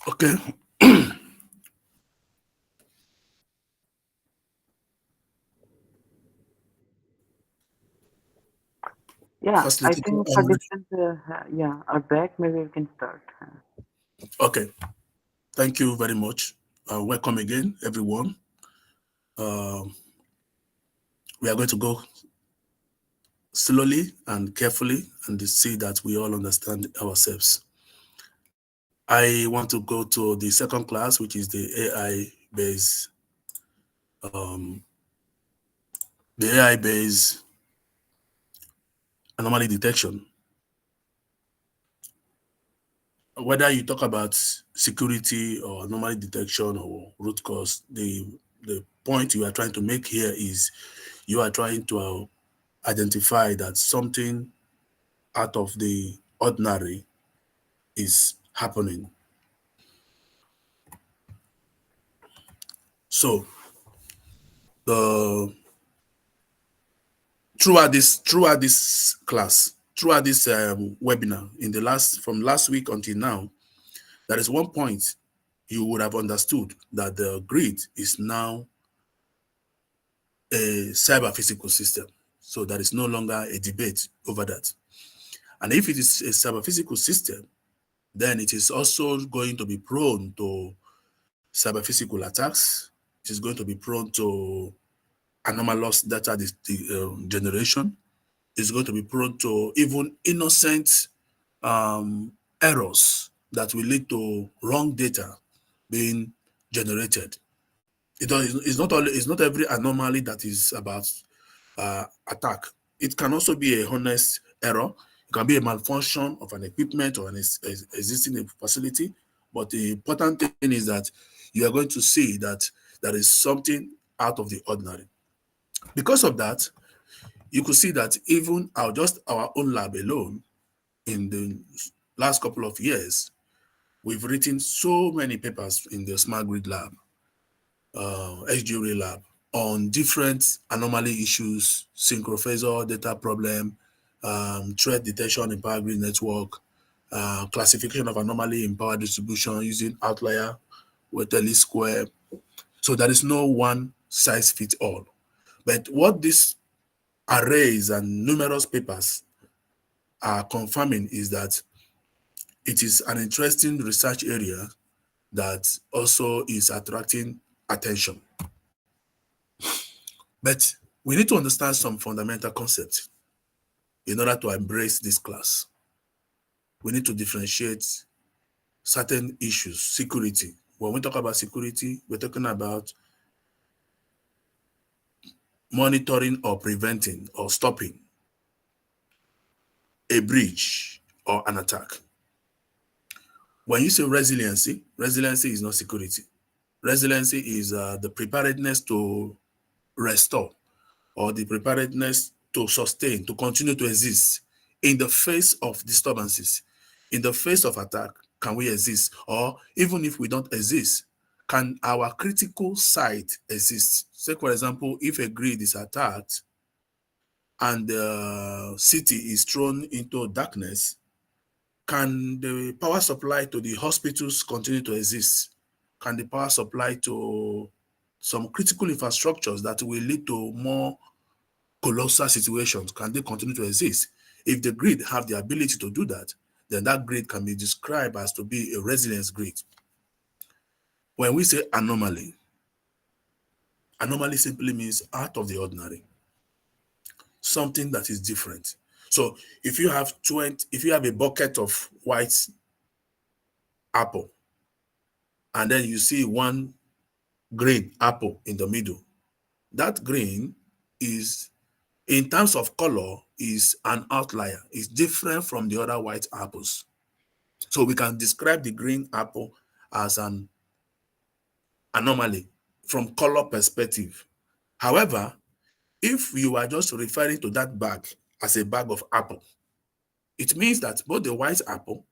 Okay. Yeah, I Facilitator, think participants, yeah, are back. Maybe we can start. okay. Thank you very much. Welcome again, everyone. Um, we are going to go slowly and carefully and see that we all understand ourselves. I want to go to the second class, which is the AI-based, um, the AI-based anomaly detection. Whether you talk about security or anomaly detection or root cause, the point you are trying to make here is you are trying to identify that something out of the ordinary is happening. So the throughout this class, throughout this webinar, in the from last week until now, there is one point you would have understood that the grid is now a cyber physical system. So there is no longer a debate over that. And if it is a cyber physical system, then it is also going to be prone to cyber physical attacks. It is going to be prone to anomalous data generation. It's going to be prone to even innocent errors that will lead to wrong data being generated. It's not every anomaly that is about attack. It can also be a honest error. It can be a malfunction of an equipment or an existing facility. But the important thing is that you are going to see that there is something out of the ordinary. Because of that, you could see that even just our own lab alone, in the last couple of years, we've written so many papers in the Smart Grid Lab, SGRA Lab, on different anomaly issues, synchrophasor data problem, threat detection in power grid network, classification of anomaly in power distribution using outlier, weighted least square. So there is no one size fits all. But what these arrays and numerous papers are confirming is that it is an interesting research area that also is attracting attention. But we need to understand some fundamental concepts in order to embrace this class. We need to differentiate certain issues, security. When we talk about security, we're talking about monitoring or preventing or stopping a breach or an attack. When you say resiliency, resiliency is not security. Resiliency is the preparedness to restore or the preparedness to sustain, to continue to exist in the face of disturbances, in the face of attack. Can we exist? Or even if we don't exist, can our critical site exist? Say, for example, if a grid is attacked and the city is thrown into darkness, can the power supply to the hospitals continue to exist? Can the power supply to some critical infrastructures that will lead to more colossal situations, can they continue to exist? If the grid have the ability to do that, then that grid can be described as to be a resilience grid. When we say anomaly, anomaly simply means out of the ordinary, something that is different. So if you have a bucket of white apple, and then you see one green apple in the middle, that green is, in terms of color, is an outlier. It's different from the other white apples. So we can describe the green apple as an anomaly from color perspective. However, if you are just referring to that bag as a bag of apple, it means that both the white apple,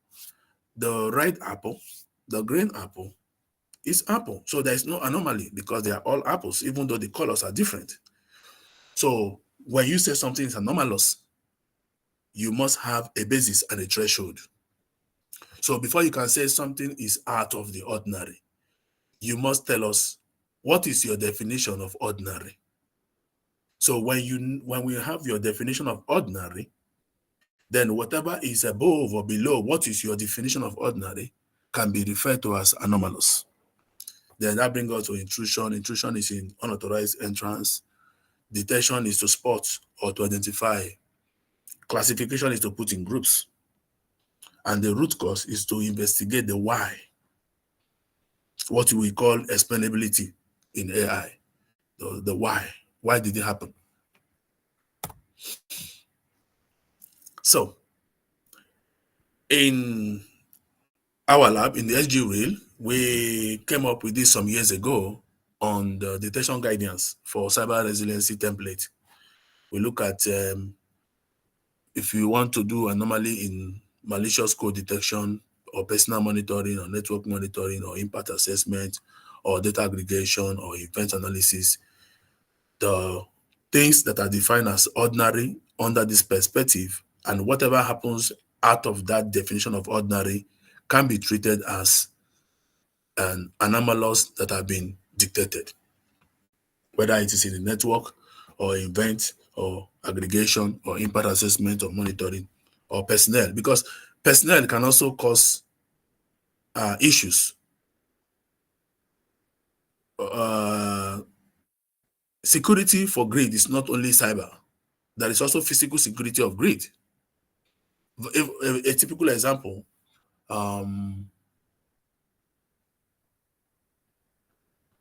the red apple, the green apple is apple. So there is no anomaly because they are all apples, even though the colors are different. So when you say something is anomalous, you must have a basis and a threshold. So before you can say something is out of the ordinary, you must tell us what is your definition of ordinary. So when we have your definition of ordinary, then whatever is above or below what is your definition of ordinary can be referred to as anomalous. Then that brings us to intrusion. Intrusion is in unauthorized entrance. Detection is to spot or to identify. Classification is to put in groups. And the root cause is to investigate the why, what we call explainability in AI, the why. Why did it happen? So in our lab, in the SG Reel, we came up with this some years ago on the detection guidance for cyber resiliency template. We look at if you want to do anomaly in malicious code detection or personal monitoring or network monitoring or impact assessment or data aggregation or event analysis, the things that are defined as ordinary under this perspective and whatever happens out of that definition of ordinary can be treated as an anomalous that have been detected, whether it is in the network or event or aggregation or impact assessment or monitoring or personnel, because personnel can also cause issues. Security for grid is not only cyber. There is also physical security of grid. A typical example,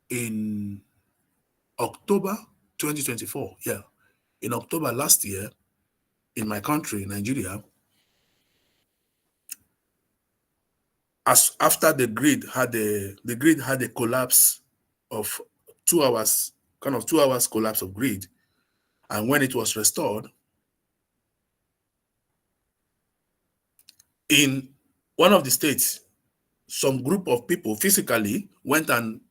in October 2024, in October last year, in my country, Nigeria, as after the grid had a collapse of 2 hours, kind of 2 hours collapse of grid, and when it was restored, in one of the states, some group of people physically went and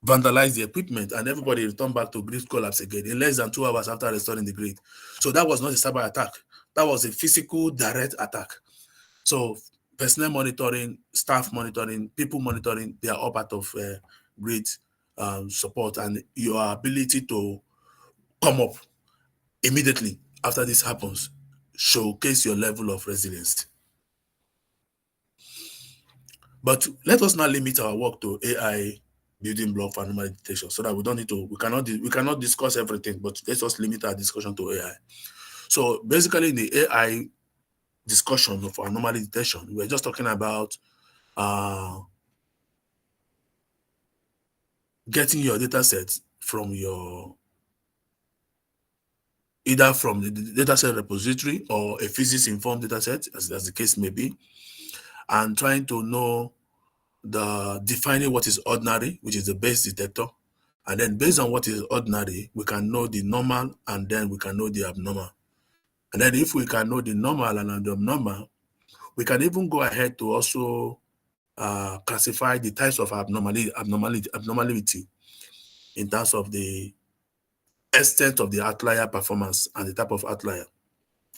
vandalized the equipment, and everybody returned back to grid collapse again in less than 2 hours after restoring the grid. So that was not a cyber attack. That was a physical direct attack. So personnel monitoring, staff monitoring, people monitoring, they are all part of grid support, and your ability to come up immediately after this happens showcase your level of resilience. But let us not limit our work to AI building block for anomaly detection, so that we cannot discuss everything, but let's just limit our discussion to AI. So basically in the AI discussion for anomaly detection, we're just talking about getting your data set from either from the dataset repository or a physics-informed dataset, as the case may be, and trying to know defining what is ordinary, which is the base detector. And then based on what is ordinary, we can know the normal, and then we can know the abnormal. And then if we can know the normal and the abnormal, we can even go ahead to also classify the types of abnormality in terms of the extent of the outlier performance and the type of outlier.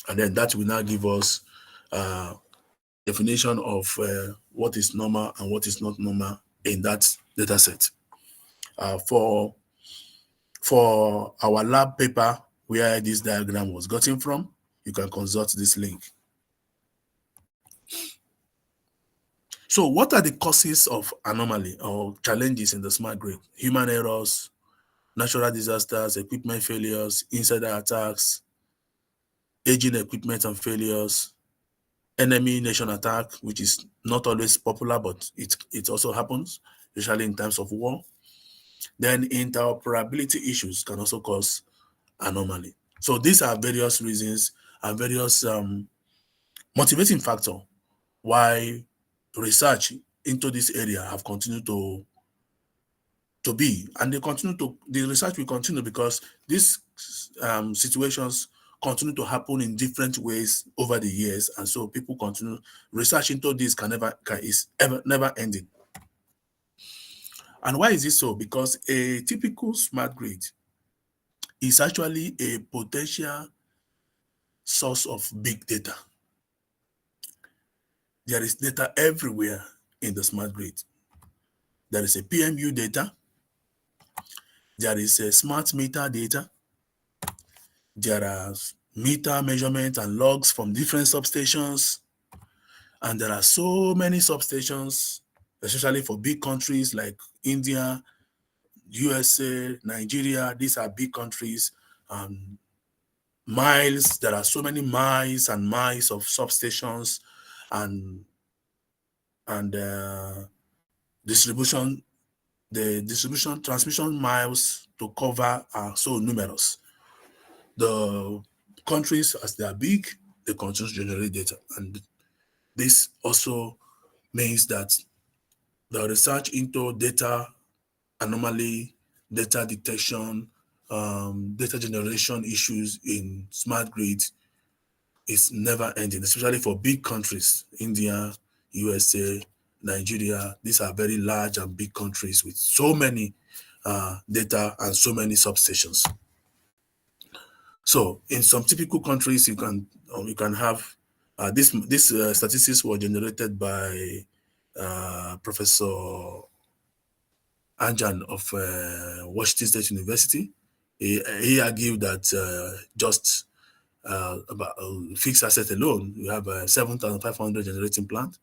And then that will now give us definition of what is normal and what is not normal in that data set. For our lab paper, where this diagram was gotten from, you can consult this link. So what are the causes of anomaly or challenges in the smart grid? Human errors, natural disasters, equipment failures, insider attacks, aging equipment and failures, enemy nation attack, which is not always popular, but it also happens, especially in times of war. Then interoperability issues can also cause anomaly. So these are various reasons and various motivating factors why research into this area have continued to be, and the research will continue because these situations continue to happen in different ways over the years, and so people continue research into this is never ending. And why is this so? Because a typical smart grid is actually a potential source of big data. There is data everywhere in the smart grid. There is a PMU data, there is a smart meter data, there are meter measurements and logs from different substations, and there are so many substations, especially for big countries like India, USA, Nigeria. These are big countries. Miles, there are so many miles and miles of substations, and and distribution the distribution transmission miles to cover are so numerous. The countries, as they are big, they continue to generate data, and this also means that the research into data anomaly, data detection, data generation issues in smart grids is never ending, especially for big countries, India, USA, Nigeria. These are very large and big countries with so many data and so many substations. So in some typical countries, you can have this statistics were generated by Professor Anjan of Washington State University. He argued that just about fixed asset alone, we have 7,500 generating plant,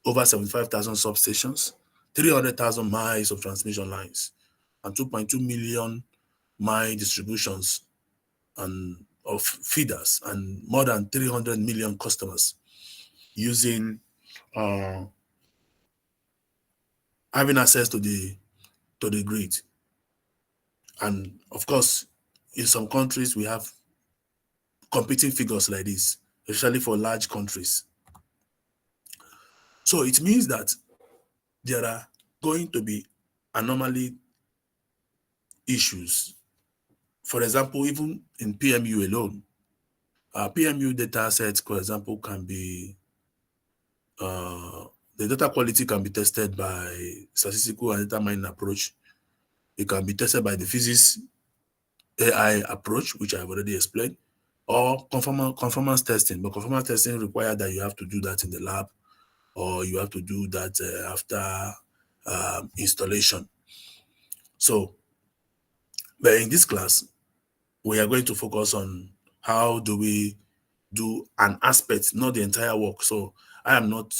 over 75,000 substations, 300,000 miles of transmission lines, and 2.2 million mile distributions and of feeders, and more than 300 million customers using having access to the grid. And of course, in some countries we have competing figures like this, especially for large countries. So it means that there are going to be anomaly issues. For example, even in PMU alone, PMU data sets, for example, can be the data quality can be tested by statistical and data mining approach. It can be tested by the physics AI approach, which I've already explained, or conformance testing. But conformance testing requires that you have to do that in the lab, or you have to do that after installation. So, but in this class, we are going to focus on how do we do an aspect, not the entire work. So I am not,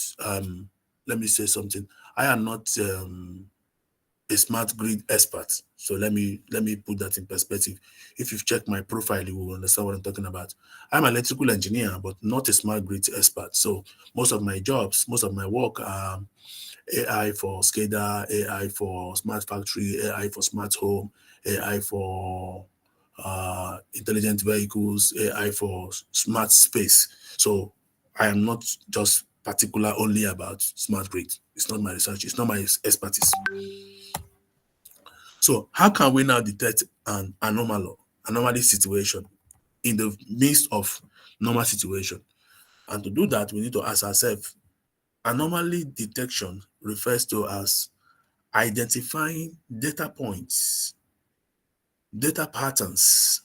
let me say something. I am not a smart grid expert. So let me put that in perspective. If you've checked my profile, you will understand what I'm talking about. I'm an electrical engineer, but not a smart grid expert. So most of my jobs, most of my work are AI for SCADA, AI for smart factory, AI for smart home, AI for intelligent vehicles, AI for smart space. So I am not just particular only about smart grid. It's not my research. It's not my expertise. So how can we now detect an anomaly situation in the midst of normal situation? And to do that, we need to ask ourselves, anomaly detection refers to as identifying data points, data patterns,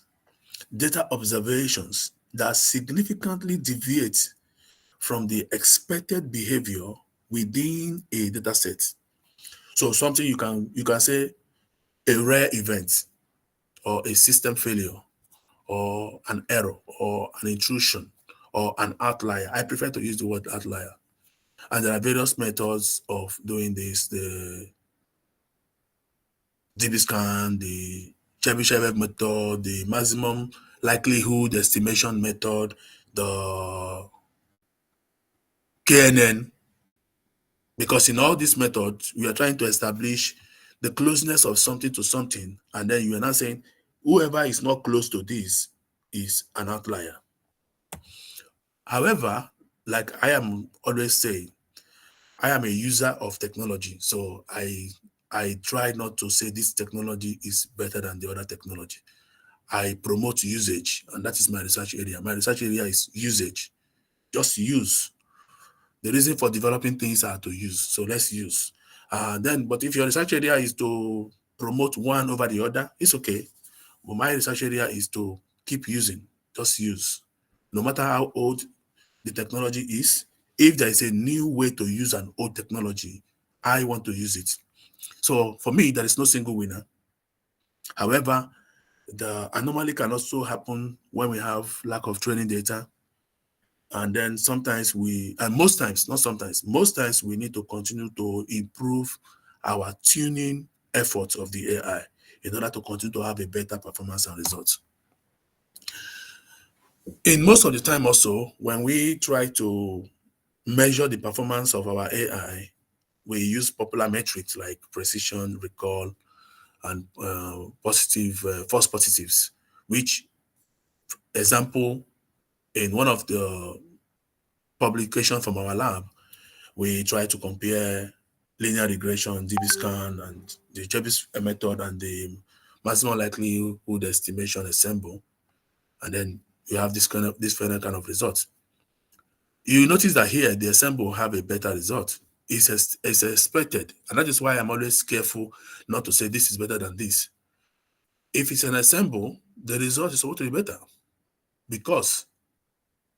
data observations that significantly deviate from the expected behavior within a data set. So something you can say a rare event or a system failure or an error or an intrusion or an outlier. I prefer to use the word outlier. And there are various methods of doing this. The DB-scan, the Chebyshev method, the maximum likelihood estimation method, the KNN, because in all these methods, we are trying to establish the closeness of something to something, and then you are not saying whoever is not close to this is an outlier. However, like I am always saying, I am a user of technology, so I try not to say this technology is better than the other technology. I promote usage, and that is my research area. My research area is usage. Just use. The reason for developing things are to use. So let's use. But if your research area is to promote one over the other, it's okay. But my research area is to keep using. Just use. No matter how old the technology is, If there is a new way to use an old technology, I want to use it. So for me, there is no single winner. However, the anomaly can also happen when we have lack of training data. And then sometimes and most times, not sometimes, most times we need to continue to improve our tuning efforts of the AI in order to continue to have a better performance and results. In most of the time also, when we try to measure the performance of our AI, we use popular metrics like precision, recall, and false positives, which example in one of the publications from our lab, we try to compare linear regression, DB-scan, and the Jebis method and the maximum likelihood estimation ensemble, and then you have this final kind of result. You notice that here the ensemble have a better result. It's expected, and that is why I'm always careful not to say this is better than this. If it's an ensemble, the result is supposed to be better, because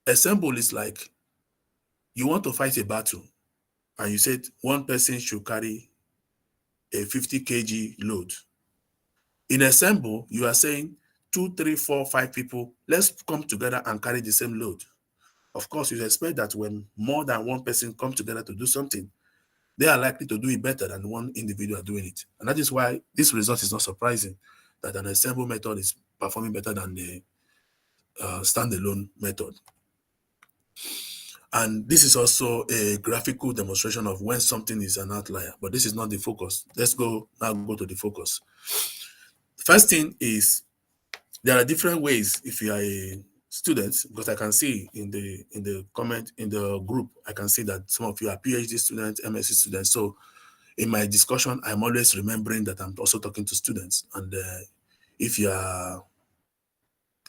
ensemble is like you want to fight a battle, and you said one person should carry a 50 kg load. In ensemble, you are saying 2, 3, 4, 5 people, let's come together and carry the same load. Of course, you expect that when more than one person come together to do something, they are likely to do it better than one individual doing it. And that is why this result is not surprising, that an ensemble method is performing better than the standalone method. And this is also a graphical demonstration of when something is an outlier, but this is not the focus. Let's go to the focus. First thing is, there are different ways if you are a student, because I can see in the comment in the group, I can see that some of you are PhD students, MSc students. So in my discussion, I'm always remembering that I'm also talking to students. And if you are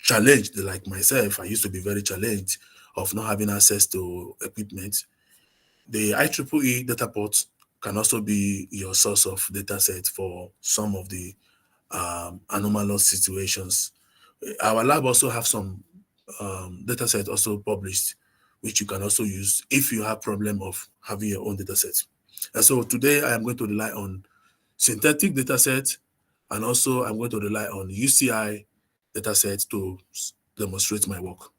challenged like myself, I used to be very challenged of not having access to equipment, the IEEE data port can also be your source of data set for some of the anomalous situations. Our lab also have some data set also published, which you can also use if you have problem of having your own data set. And so today I am going to rely on synthetic data set, and also I'm going to rely on UCI data set to demonstrate my work.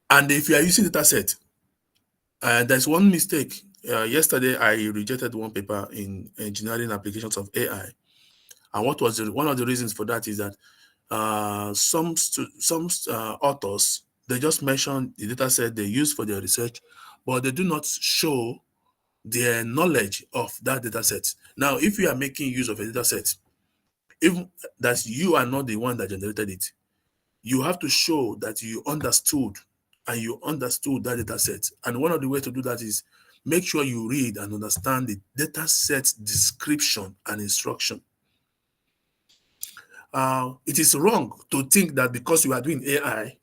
And if you are using data set, there's one mistake. Yesterday, I rejected one paper in engineering applications of AI. And what was one of the reasons for that is that some authors, they just mention the data set they use for their research, but they do not show their knowledge of that data set. Now, if you are making use of a data set, even that you are not the one that generated it, you have to show that you understood that data set. And one of the ways to do that is make sure you read and understand the data set description and instruction. It is wrong to think that because you are doing AI,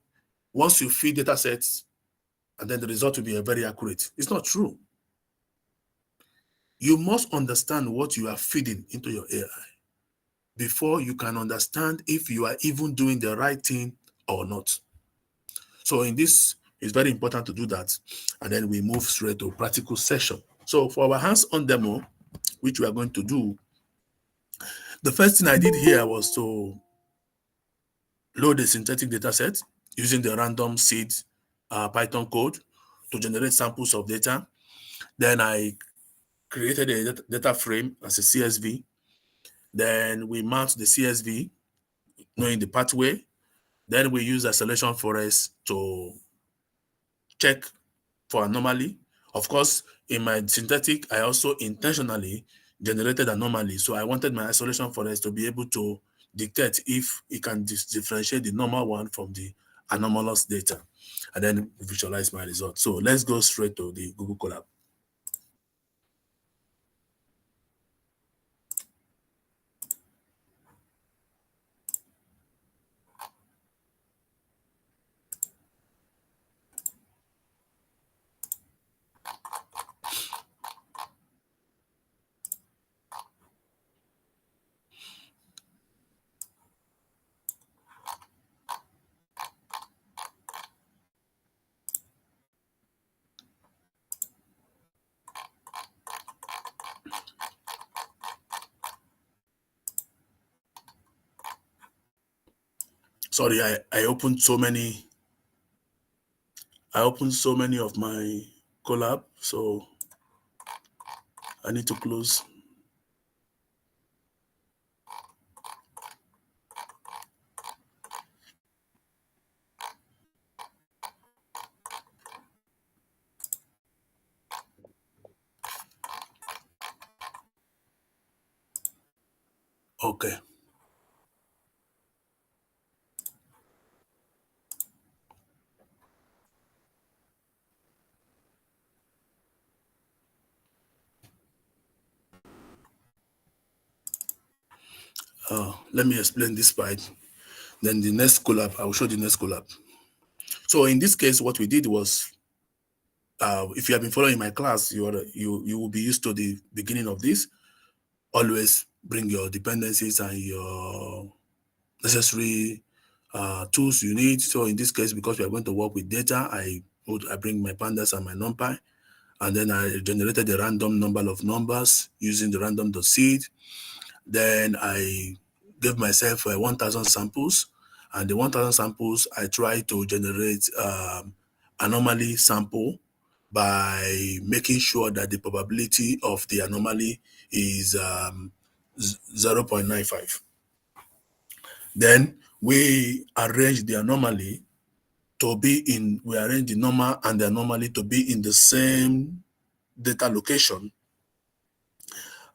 once you feed data sets, and then the result will be very accurate. It's not true. You must understand what you are feeding into your AI before you can understand if you are even doing the right thing or not. So in this, it's very important to do that. And then we move straight to practical session. So for our hands-on demo, which we are going to do, the first thing I did here was to load a synthetic data set using the random seed Python code to generate samples of data. Then I created a data frame as a CSV. Then we mount the CSV, knowing the pathway. Then we use a selection forest to check for anomaly. Of course, in my synthetic, I also intentionally generated anomaly. So I wanted my isolation forest to be able to dictate if it can differentiate the normal one from the anomalous data, and then visualize my result. So let's go straight to the Google Colab. Sorry, I opened so many. I opened so many of my collab, so I need to close. Okay. Let me explain this part. Then the next collab, I will show the next collab. So in this case, what we did was, if you have been following my class, you will be used to the beginning of this. Always bring your dependencies and your necessary tools you need. So in this case, because we are going to work with data, I bring my pandas and my numpy, and then I generated a random number of numbers using the random.seed. Then I gave myself 1,000 samples, and the 1,000 samples I try to generate anomaly sample by making sure that the probability of the anomaly is 0.95. Then we arrange the anomaly to be in, we arrange the normal and the anomaly to be in the same data location.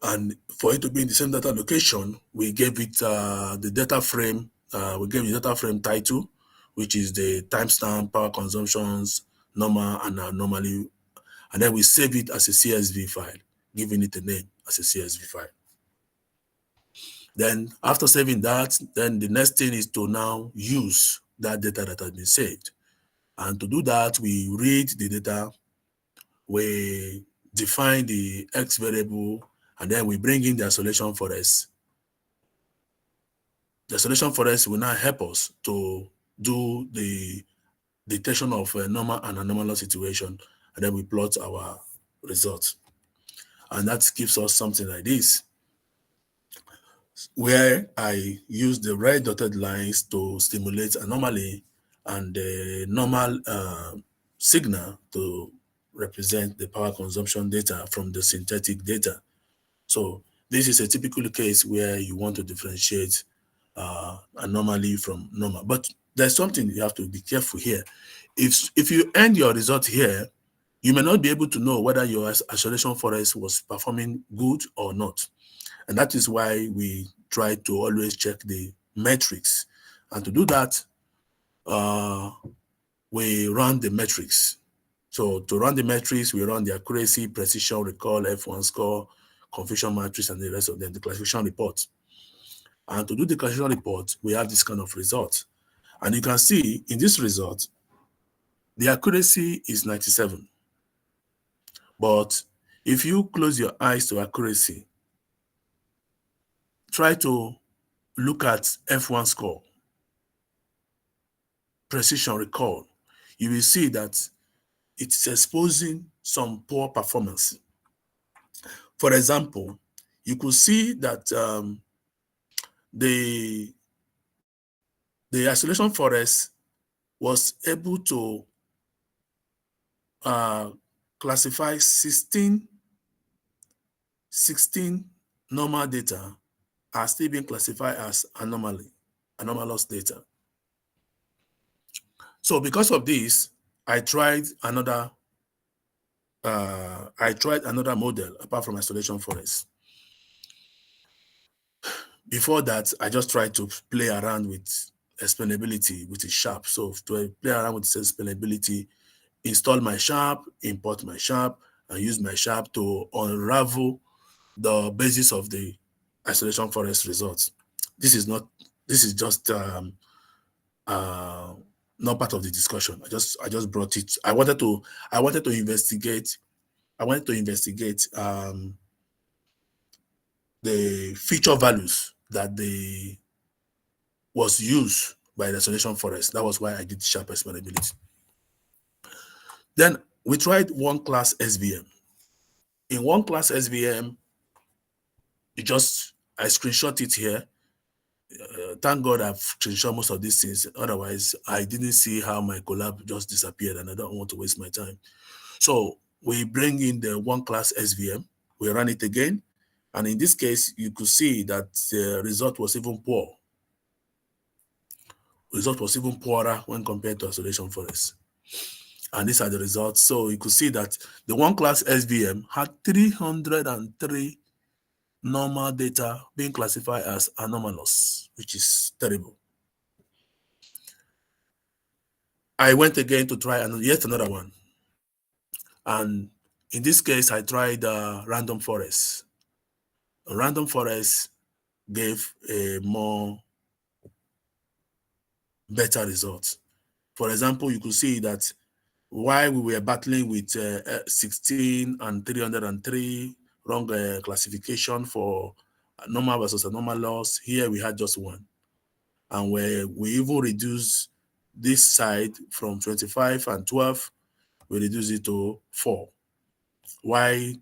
And for it to be in the same data location, we gave it the data frame, we gave the data frame title, which is the timestamp, power consumptions, normal and anomaly. And then we save it as a CSV file, giving it a name as a CSV file. Then after saving that, then the next thing is to now use that data that has been saved. And to do that, we read the data, we define the X variable, and then we bring in the isolation forest. The isolation forest will now help us to do the detection of a normal and anomalous situation, and then we plot our results. And that gives us something like this, where I use the red dotted lines to stimulate anomaly and the normal signal to represent the power consumption data from the synthetic data. So this is a typical case where you want to differentiate anomaly from normal. But there's something you have to be careful here. If you end your result here, you may not be able to know whether your isolation forest was performing good or not. And that is why we try to always check the metrics. And to do that, we run the metrics. So to run the metrics, we run the accuracy, precision, recall, F1 score, confusion matrix, and the rest of them, the classification report. And to do the classification report, we have this kind of result. And you can see in this result, the accuracy is 97. But if you close your eyes to accuracy, try to look at F1 score, precision, recall, you will see that it's exposing some poor performance. For example, you could see that the isolation forest was able to classify 16 normal data as still being classified as anomalous data. So because of this, I tried another model apart from isolation forest. Before that, I just tried to play around with explainability, which is sharp. So to play around with explainability, install my sharp, import my sharp, and use my sharp to unravel the basis of the isolation forest results. This is just not part of the discussion. I just brought it. I wanted to investigate the feature values that was used by the isolation forest. That was why I did sharp explainability. Then we tried one class SVM. In one class SVM, I screenshot it here. Thank God I've screenshot most of these things. Otherwise, I didn't see how my collab just disappeared, and I don't want to waste my time. So we bring in the one class SVM, we run it again, and in this case, you could see that the result was even poor. Result was even poorer when compared to isolation forest. And these are the results. So you could see that the one class SVM had 303 normal data being classified as anomalous, which is terrible. I went again to try yet another one. And in this case, I tried random forest. Random forest gave a more better result. For example, you could see that while we were battling with 16 and 303 wrong classification for normal versus anomalous, here we had just one. And we even reduced this side from 25 and 12, we reduced it to 4. Why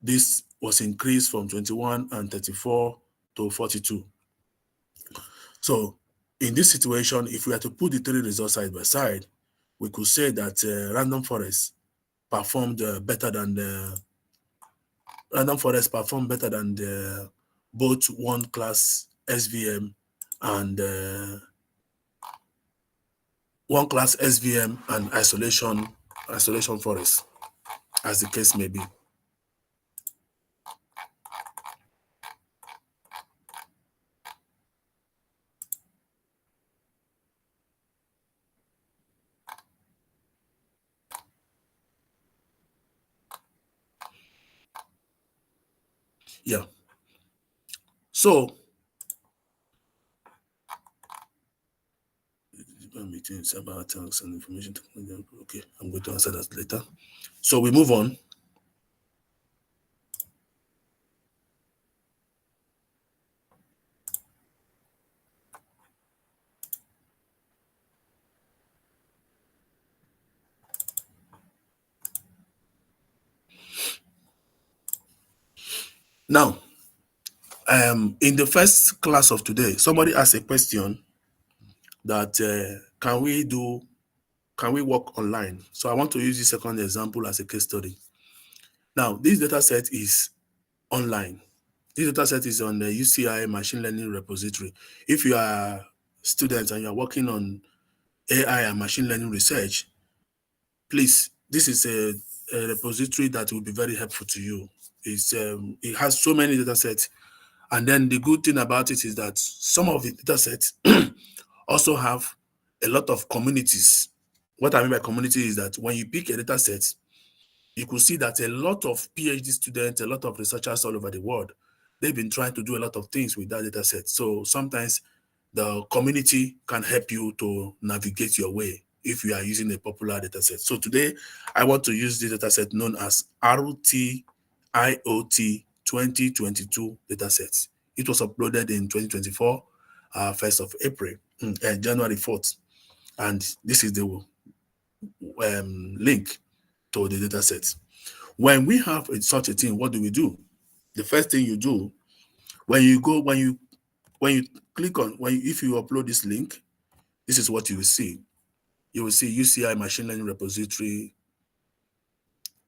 this was increased from 21 and 34 to 42. So in this situation, if we had to put the three results side by side, we could say that random forest performed better than the both one class SVM and one class SVM and isolation forest, as the case may be. Yeah. So meetings about tax and information technology. Okay, I'm going to answer that later. So we move on. Now, in the first class of today, somebody asked a question that can we work online? So I want to use the second example as a case study. Now, this data set is online. This data set is on the UCI machine learning repository. If you are students and you're working on AI and machine learning research, please, this is a repository that will be very helpful to you. It has so many data sets. And then the good thing about it is that some of the data sets also have a lot of communities. What I mean by community is that when you pick a data set, you could see that a lot of PhD students, a lot of researchers all over the world, they've been trying to do a lot of things with that data set. So sometimes the community can help you to navigate your way if you are using a popular data set. So today, I want to use this data set known as RTIOT 2022 dataset. It was uploaded in 2024, 1st of April, January 4th. And this is the link to the dataset. When we have such a thing, what do we do? The first thing you do, when you click on, if you upload this link, this is what you will see. You will see UCI machine learning repository.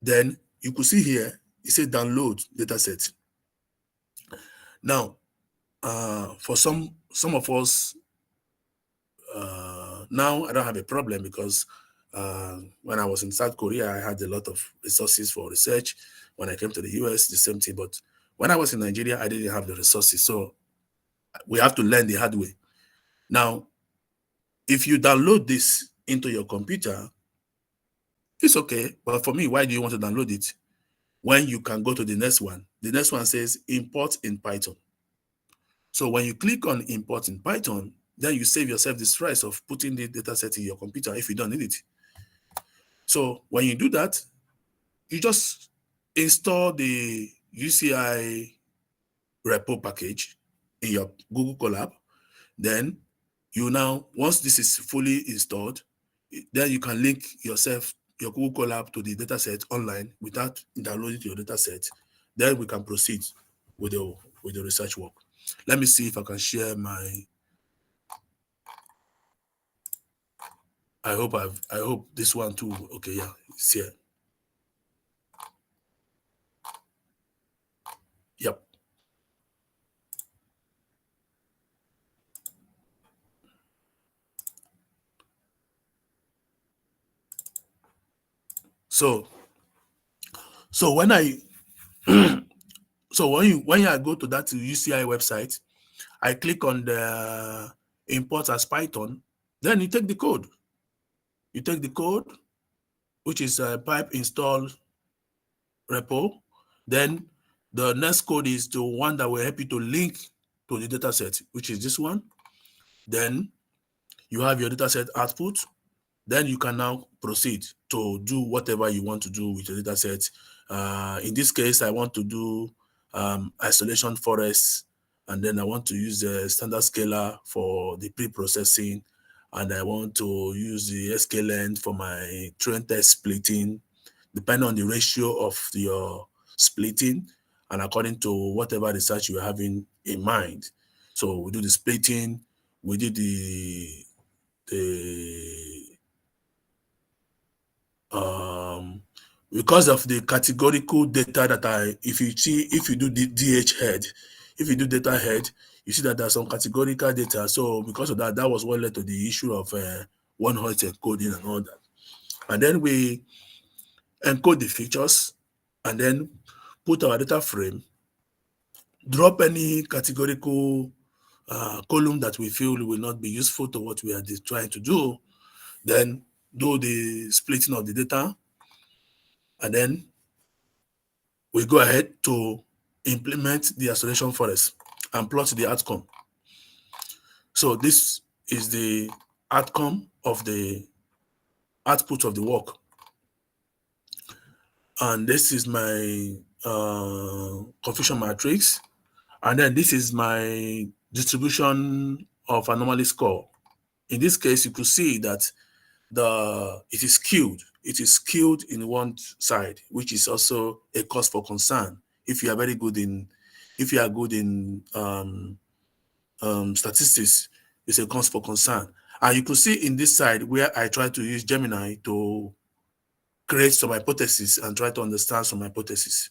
Then you could see here, it says download dataset. Now, for some of us, now I don't have a problem because when I was in South Korea, I had a lot of resources for research. When I came to the US, the same thing. But when I was in Nigeria, I didn't have the resources. So we have to learn the hard way. Now, if you download this into your computer, it's okay. But for me, why do you want to download it? When you can go to the next one. The next one says import in Python. So when you click on import in Python, then you save yourself the stress of putting the data set in your computer if you don't need it. So when you do that, you just install the UCI repo package in your Google Colab. Then you now, once this is fully installed, then you can link yourself, your Google Colab to the dataset online without downloading your dataset. Then we can proceed with the research work. Let me see if I can share my I hope this one too. Okay, yeah, it's here. Yep. So when I so when I go to that UCI website, I click on the import as Python, then you take the code. You take the code, which is a pipe install repo. Then the next code is the one that will help you to link to the dataset, which is this one. Then you have your dataset output. Then you can now proceed to do whatever you want to do with the dataset. In this case, I want to do isolation forest, and then I want to use the standard scalar for the pre-processing, and I want to use the sklen for my train test splitting, depending on the ratio of your splitting and according to whatever research you are having in mind. So we do the splitting, we do the because of the categorical data that if you do the DH head, if you do data head, you see that there's some categorical data. So because of that, that was what led to the issue of one hot encoding and all that. And then we encode the features and then put our data frame, drop any categorical column that we feel will not be useful to what we are trying to do, then do the splitting of the data, and then we go ahead to implement the isolation forest and plot the outcome. So this is the outcome of the output of the work. And this is my confusion matrix. And then this is my distribution of anomaly score. In this case, you could see that it is skewed. It is skewed in one side, which is also a cause for concern. If you are good in statistics, it's a cause for concern. And you could see in this side where I try to use Gemini to create some hypotheses and try to understand some hypotheses.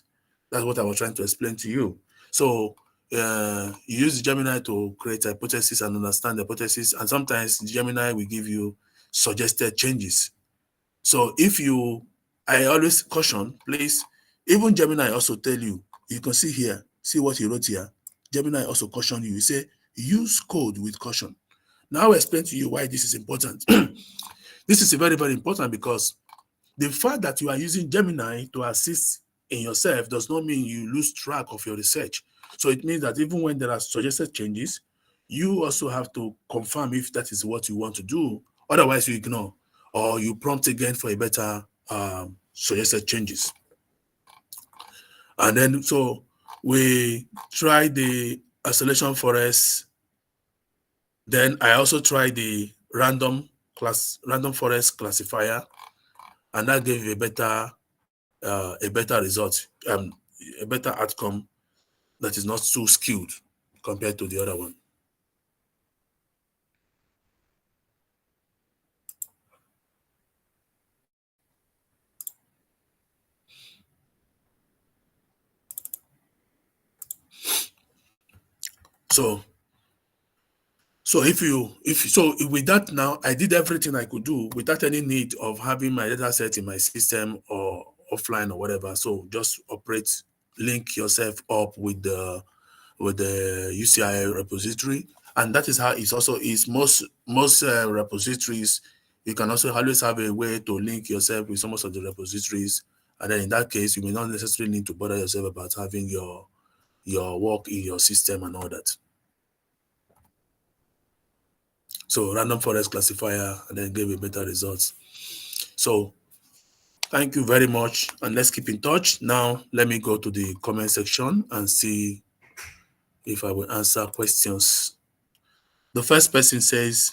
That's what I was trying to explain to you. So you use Gemini to create hypotheses and understand the hypothesis, and sometimes Gemini will give you suggested changes. So I always caution, please, even Gemini also tell you can see here, see what he wrote here. Gemini also caution you. He say, use code with caution. Now I'll explain to you why this is important. This is very, very important because the fact that you are using Gemini to assist in yourself does not mean you lose track of your research. So it means that even when there are suggested changes, you also have to confirm if that is what you want to do. Otherwise, you ignore or you prompt again for a better suggested changes. And then, so we try the isolation forest. Then I also tried the random forest classifier, and that gave a better result, a better outcome that is not so skewed compared to the other one. So with that now, I did everything I could do without any need of having my data set in my system or offline or whatever. So just link yourself up with the UCI repository, and that is how it's also is most repositories. You can also always have a way to link yourself with some of the repositories, and then in that case, you may not necessarily need to bother yourself about having your work in your system and all that. So random forest classifier, and then gave a better results. So thank you very much, and let's keep in touch. Now let me go to the comment section and see if I will answer questions. The first person says,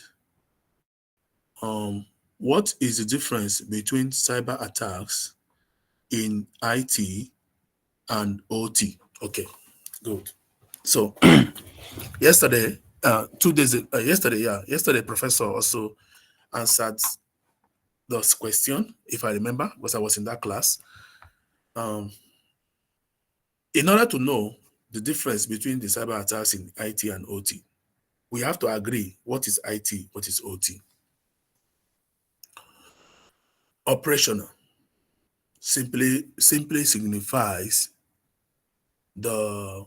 what is the difference between cyber attacks in IT and OT? Okay, good. So yesterday, yesterday, Professor also answered this question, if I remember, because I was in that class. In order to know the difference between the cyber attacks in IT and OT, we have to agree what is IT, what is OT. Operational simply signifies the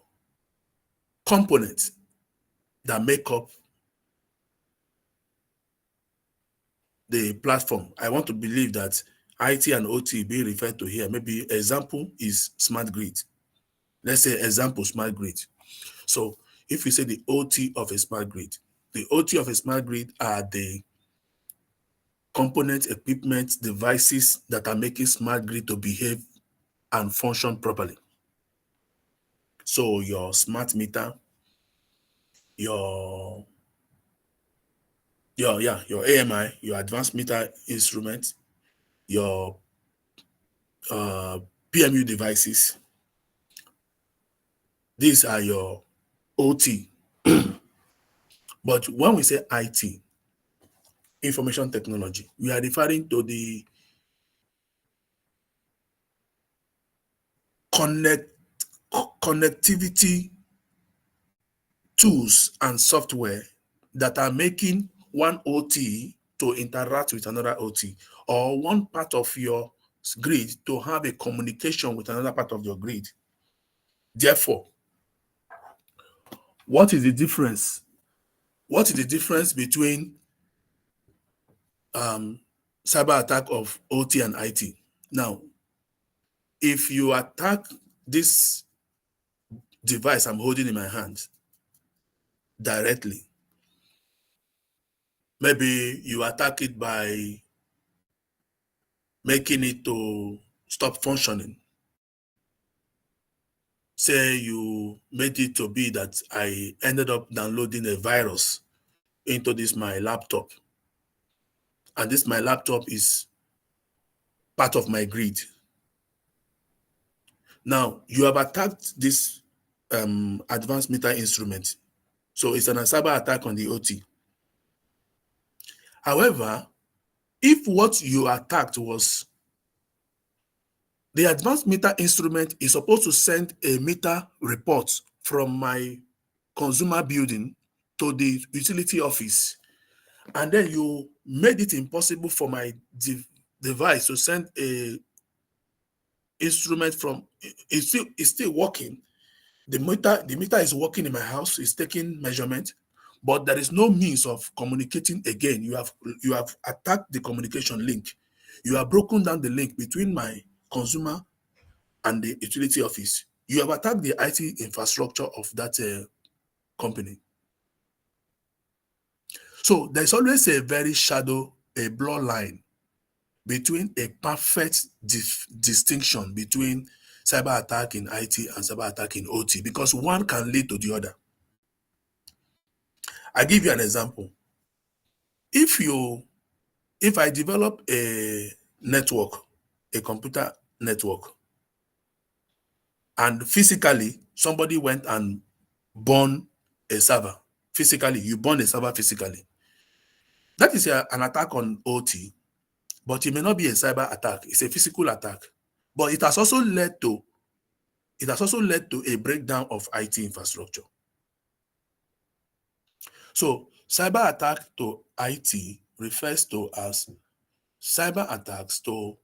components that make up the platform. I want to believe that IT and OT being referred to here, maybe example is smart grid. Let's say example smart grid. So if we say the OT of a smart grid, the OT of a smart grid are the components, equipment, devices that are making smart grid to behave and function properly. So your smart meter, your AMI, your advanced meter instrument, your PMU devices. These are your OT. But when we say IT, information technology, we are referring to the connectivity tools and software that are making one OT to interact with another OT, or one part of your grid to have a communication with another part of your grid. Therefore, what is the difference? What is the difference between cyber attack of OT and IT? Now, if you attack this device I'm holding in my hand directly, maybe you attack it by making it to stop functioning. Say you made it to be that I ended up downloading a virus into this my laptop, and this my laptop is part of my grid. Now you have attacked this advanced meter instrument, so it's a cyber attack on the OT. However, if what you attacked was the advanced meter instrument is supposed to send a meter report from my consumer building to the utility office, and then you made it impossible for my device to send a instrument from, it's still working. The meter is working in my house, it's taking measurement, but there is no means of communicating again. You have attacked the communication link. You have broken down the link between my consumer and the utility office. You have attacked the IT infrastructure of that company. So there's always a very a blur line between a perfect distinction between cyber attack in IT and cyber attack in OT, because one can lead to the other. I give you an example. If I develop a network, a computer network, and physically somebody went and burn a server, physically, you burn a server physically, that is an attack on OT, but it may not be a cyber attack, it's a physical attack. But it has also led to a breakdown of IT infrastructure. So cyber attack to IT refers to as cyber attacks to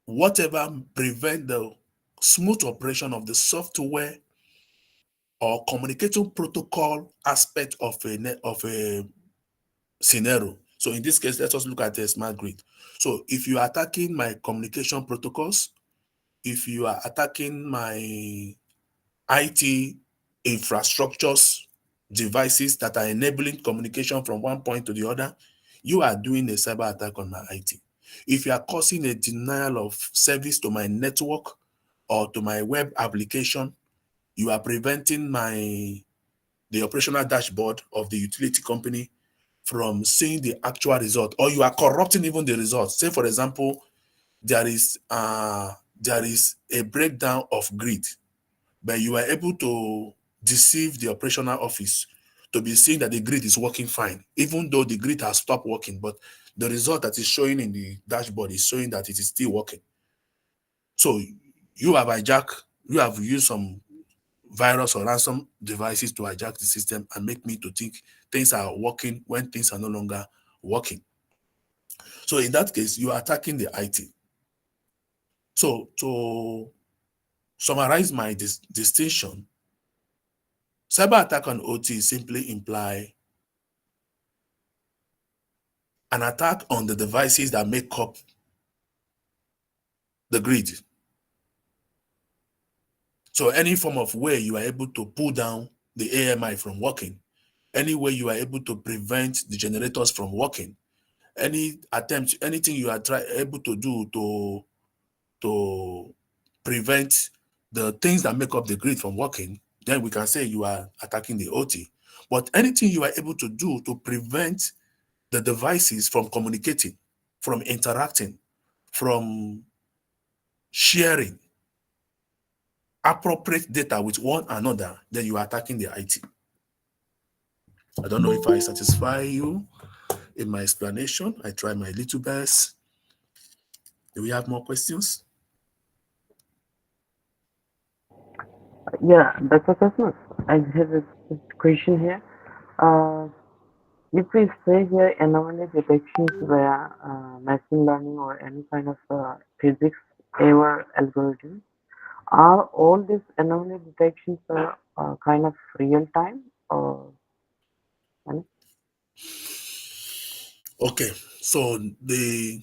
whatever prevent the smooth operation of the software or communication protocol aspect of a scenario. So in this case, let us look at a smart grid. So if you are attacking my communication protocols, if you are attacking my IT infrastructures, devices that are enabling communication from one point to the other, you are doing a cyber attack on my IT. If you are causing a denial of service to my network or to my web application, you are preventing the operational dashboard of the utility company from seeing the actual result, or you are corrupting even the results. Say, for example, there is a breakdown of grid, but you are able to deceive the operational office to be seeing that the grid is working fine, even though the grid has stopped working, but the result that is showing in the dashboard is showing that it is still working. So you have used some virus or ransom devices to hijack the system and make me to think things are working when things are no longer working. So in that case, you are attacking the IT. So to summarize my distinction, cyber attack on OT simply imply an attack on the devices that make up the grid. So any form of way you are able to pull down the AMI from working, any way you are able to prevent the generators from working, any attempt, anything you are able to do to prevent the things that make up the grid from working, then we can say you are attacking the OT. But anything you are able to do to prevent the devices from communicating, from interacting, from sharing appropriate data with one another, then you are attacking the IT. I don't know if I satisfy you in my explanation. I try my little best. Do we have more questions? Yeah, Dr. Cosmos, I have a question here. Uh, you please say here anomaly detections via machine learning or any kind of physics error algorithm. Are all these anomaly detections kind of real time or any? Okay, so the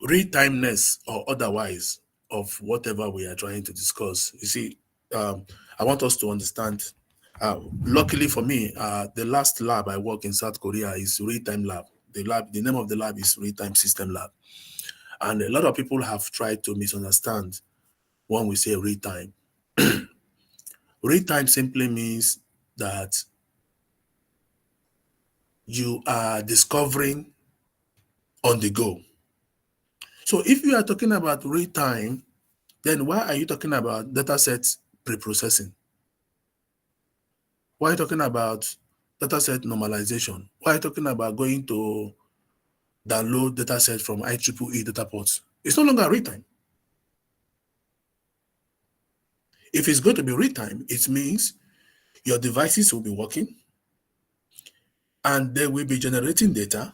real-timeness or otherwise of whatever we are trying to discuss. You see, I want us to understand. Luckily for me, the last lab I work in South Korea is real-time lab. The name of the lab is real-time system lab, and a lot of people have tried to misunderstand when we say real-time. Real-time simply means that you are discovering on the go. So if you are talking about real-time, then why are you talking about dataset preprocessing? Why are you talking about dataset normalization? Why are you talking about going to download dataset from IEEE data ports? It's no longer real time. If it's going to be real time, it means your devices will be working and they will be generating data,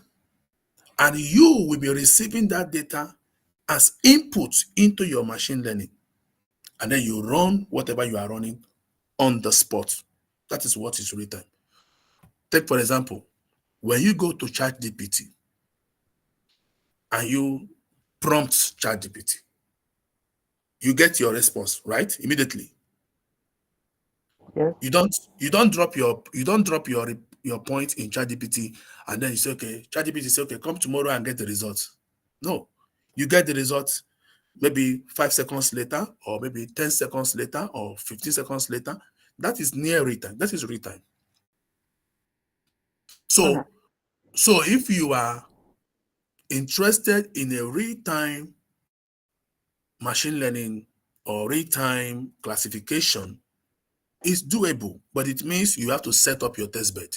and you will be receiving that data as input into your machine learning. And then you run whatever you are running on the spot. That is what is real time. Take, for example, when you go to ChatGPT and you prompt ChatGPT, you get your response, right? Immediately. Yes. You don't drop your point in ChatGPT and then you say, okay, ChatGPT say, okay, come tomorrow and get the results. No. You get the results maybe 5 seconds later, or maybe 10 seconds later, or 15 seconds later. That is near real time. That is real time. Okay. So if you are interested in a real time machine learning or real time classification, it's doable, but it means you have to set up your test bed.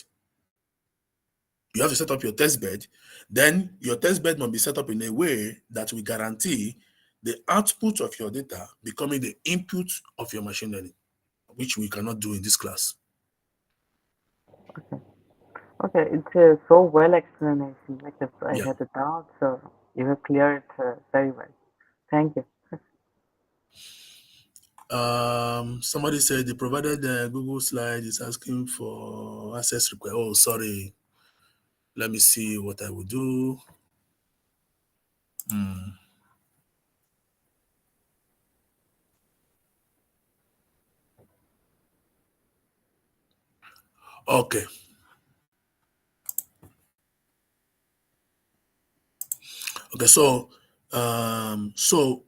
You have to set up your test bed. Then your test bed must be set up in a way that will guarantee the output of your data becoming the input of your machine learning, which we cannot do in this class. Okay, it's a so well explanation because I Yeah. had a doubt, so you have cleared it very well. Thank you. Somebody said the provided Google slide is asking for access request. Oh, sorry. Let me see what I will do. Okay. Okay. So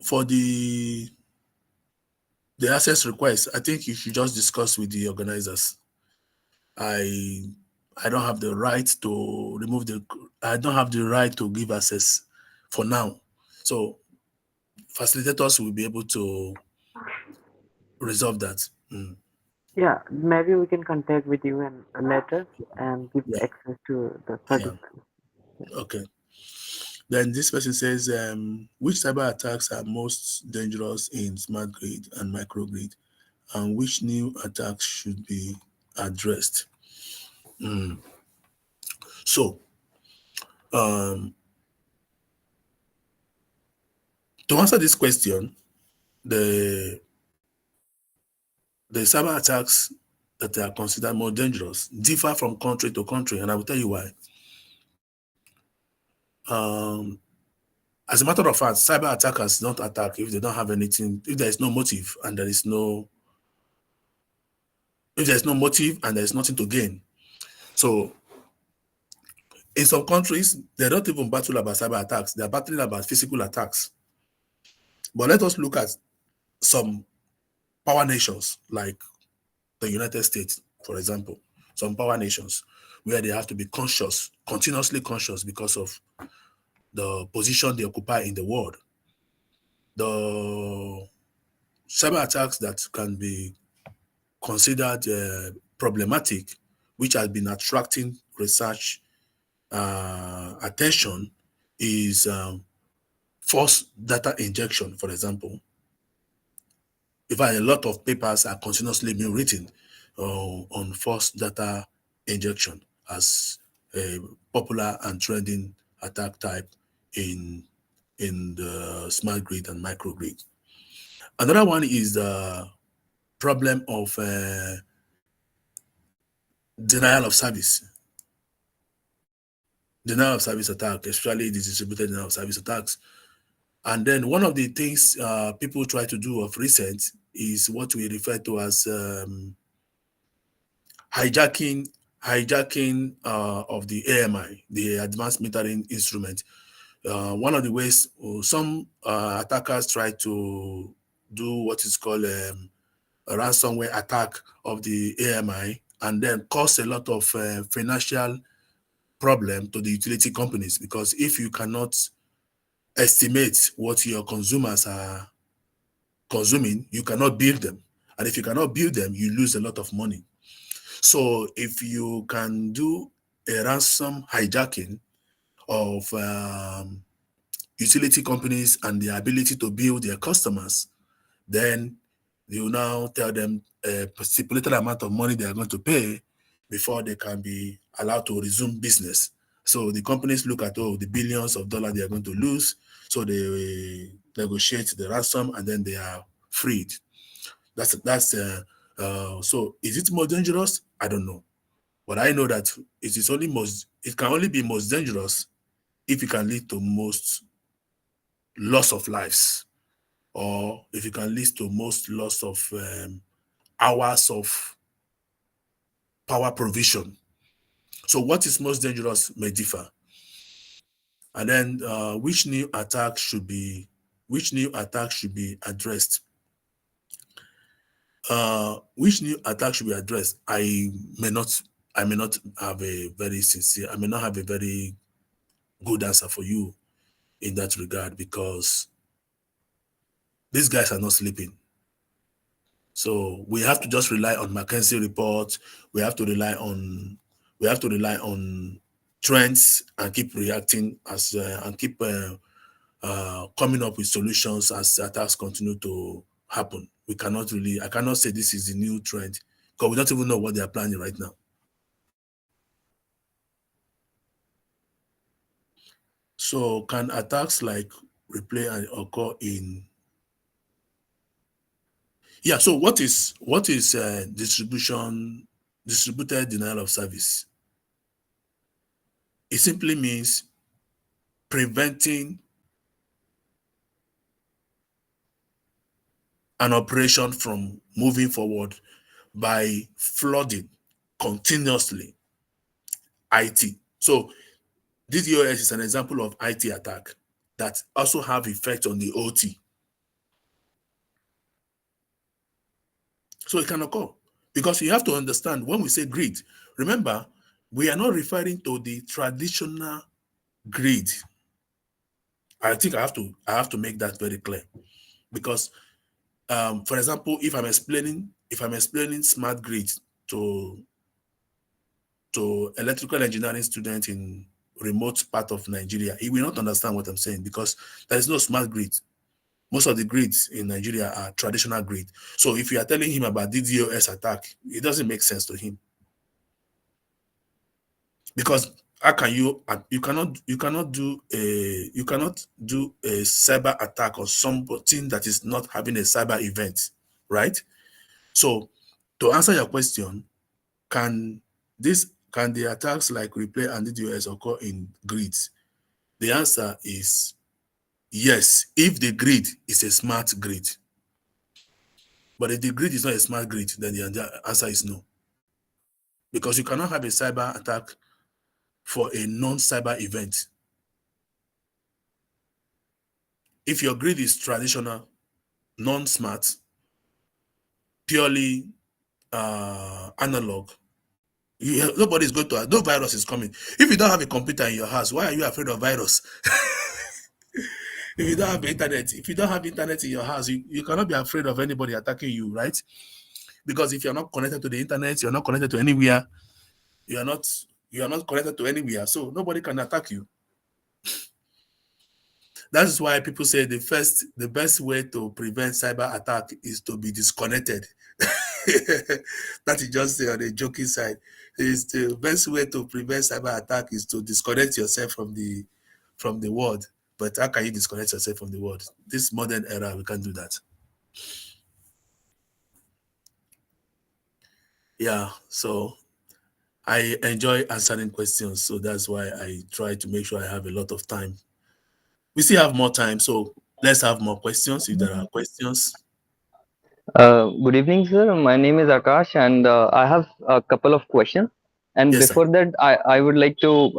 for the access request, I think you should just discuss with the organizers. I I don't have the right to remove the. I don't have the right to give access for now. So facilitators will be able to resolve that. Yeah, maybe we can contact with you and later and give Yeah, access to the yeah. participants. Okay. Then this person says, which cyber attacks are most dangerous in smart grid and microgrid, and which new attacks should be addressed? So, um, to answer this question, the the cyber attacks that are considered more dangerous differ from country to country, and I will tell you why. Um, as a matter of fact, cyber attackers don't attack if they don't have anything, if there is no motive and there is no, if there is no motive and there is nothing to gain. So in some countries, they don't even battle about cyber attacks; they are battling about physical attacks. But let us look at some power nations like the United States, for example, some power nations where they have to be conscious, continuously conscious because of the position they occupy in the world. The cyber attacks that can be considered problematic, which has been attracting research attention, is false data injection, for example. In fact, a lot of papers are continuously being written on false data injection as a popular and trending attack type in the smart grid and microgrid. Another one is the problem of denial of service. Denial of service attack, especially the distributed denial of service attacks. And then one of the things people try to do of recent is what we refer to as hijacking of the AMI, the advanced metering instrument. One of the ways some attackers try to do what is called a ransomware attack of the AMI and then cause a lot of financial problem to the utility companies, because if you cannot estimate what your consumers are consuming, you cannot bill them. And if you cannot bill them, you lose a lot of money. So if you can do a ransom hijacking of utility companies and the ability to bill their customers, then you now tell them a stipulated amount of money they are going to pay before they can be allowed to resume business. So the companies look at the billions of dollars they are going to lose, so they negotiate the ransom and then they are freed. So is it more dangerous? I don't know. But I know that it can only be most dangerous if it can lead to most loss of lives, or if it can lead to most loss of hours of power provision. So what is most dangerous may differ. And then which new attack should be addressed? Which new attack should be addressed? I may not have a very sincere, I may not have a very good answer for you in that regard, because these guys are not sleeping. So we have to just rely on McKinsey reports. We have to rely on trends and keep reacting and keep coming up with solutions as attacks continue to happen. I cannot say this is the new trend because we don't even know what they are planning right now. So can attacks like replay and occur in yeah, so what is distributed denial of service? It simply means preventing an operation from moving forward by flooding continuously IT. So this DOS is an example of IT attack that also have effect on the OT. So it can occur because you have to understand when we say grid, remember, we are not referring to the traditional grid. I think I have to make that very clear because for example, if I'm explaining if I'm explaining smart grid to electrical engineering student in remote part of Nigeria, he will not understand what I'm saying because there is no smart grid. Most of the grids in Nigeria are traditional grid. So if you are telling him about DDoS attack, it doesn't make sense to him. Because how can you cannot do a cyber attack on something that is not having a cyber event, right? So to answer your question, can the attacks like replay and DDoS occur in grids? The answer is yes, if the grid is a smart grid. But if the grid is not a smart grid, then the answer is no. Because you cannot have a cyber attack for a non-cyber event. If your grid is traditional, non-smart, purely analog, nobody is going to, no virus is coming. If you don't have a computer in your house, why are you afraid of virus? If you don't have internet in your house, you cannot be afraid of anybody attacking you, right? Because if you're not connected to the internet, you're not connected to anywhere, you are not connected to anywhere, so nobody can attack you. That is why people say the best way to prevent cyber attack is to be disconnected. That is just on the joking side. Is the best way to prevent cyber attack is to disconnect yourself from the world. But how can you disconnect yourself from the world? This modern era, we can't do that. Yeah, so I enjoy answering questions, so that's why I try to make sure I have a lot of time. We still have more time, so let's have more questions if there are questions. Good evening, sir. My name is Akash, and I have a couple of questions. And Yes, sir. before that, I would like to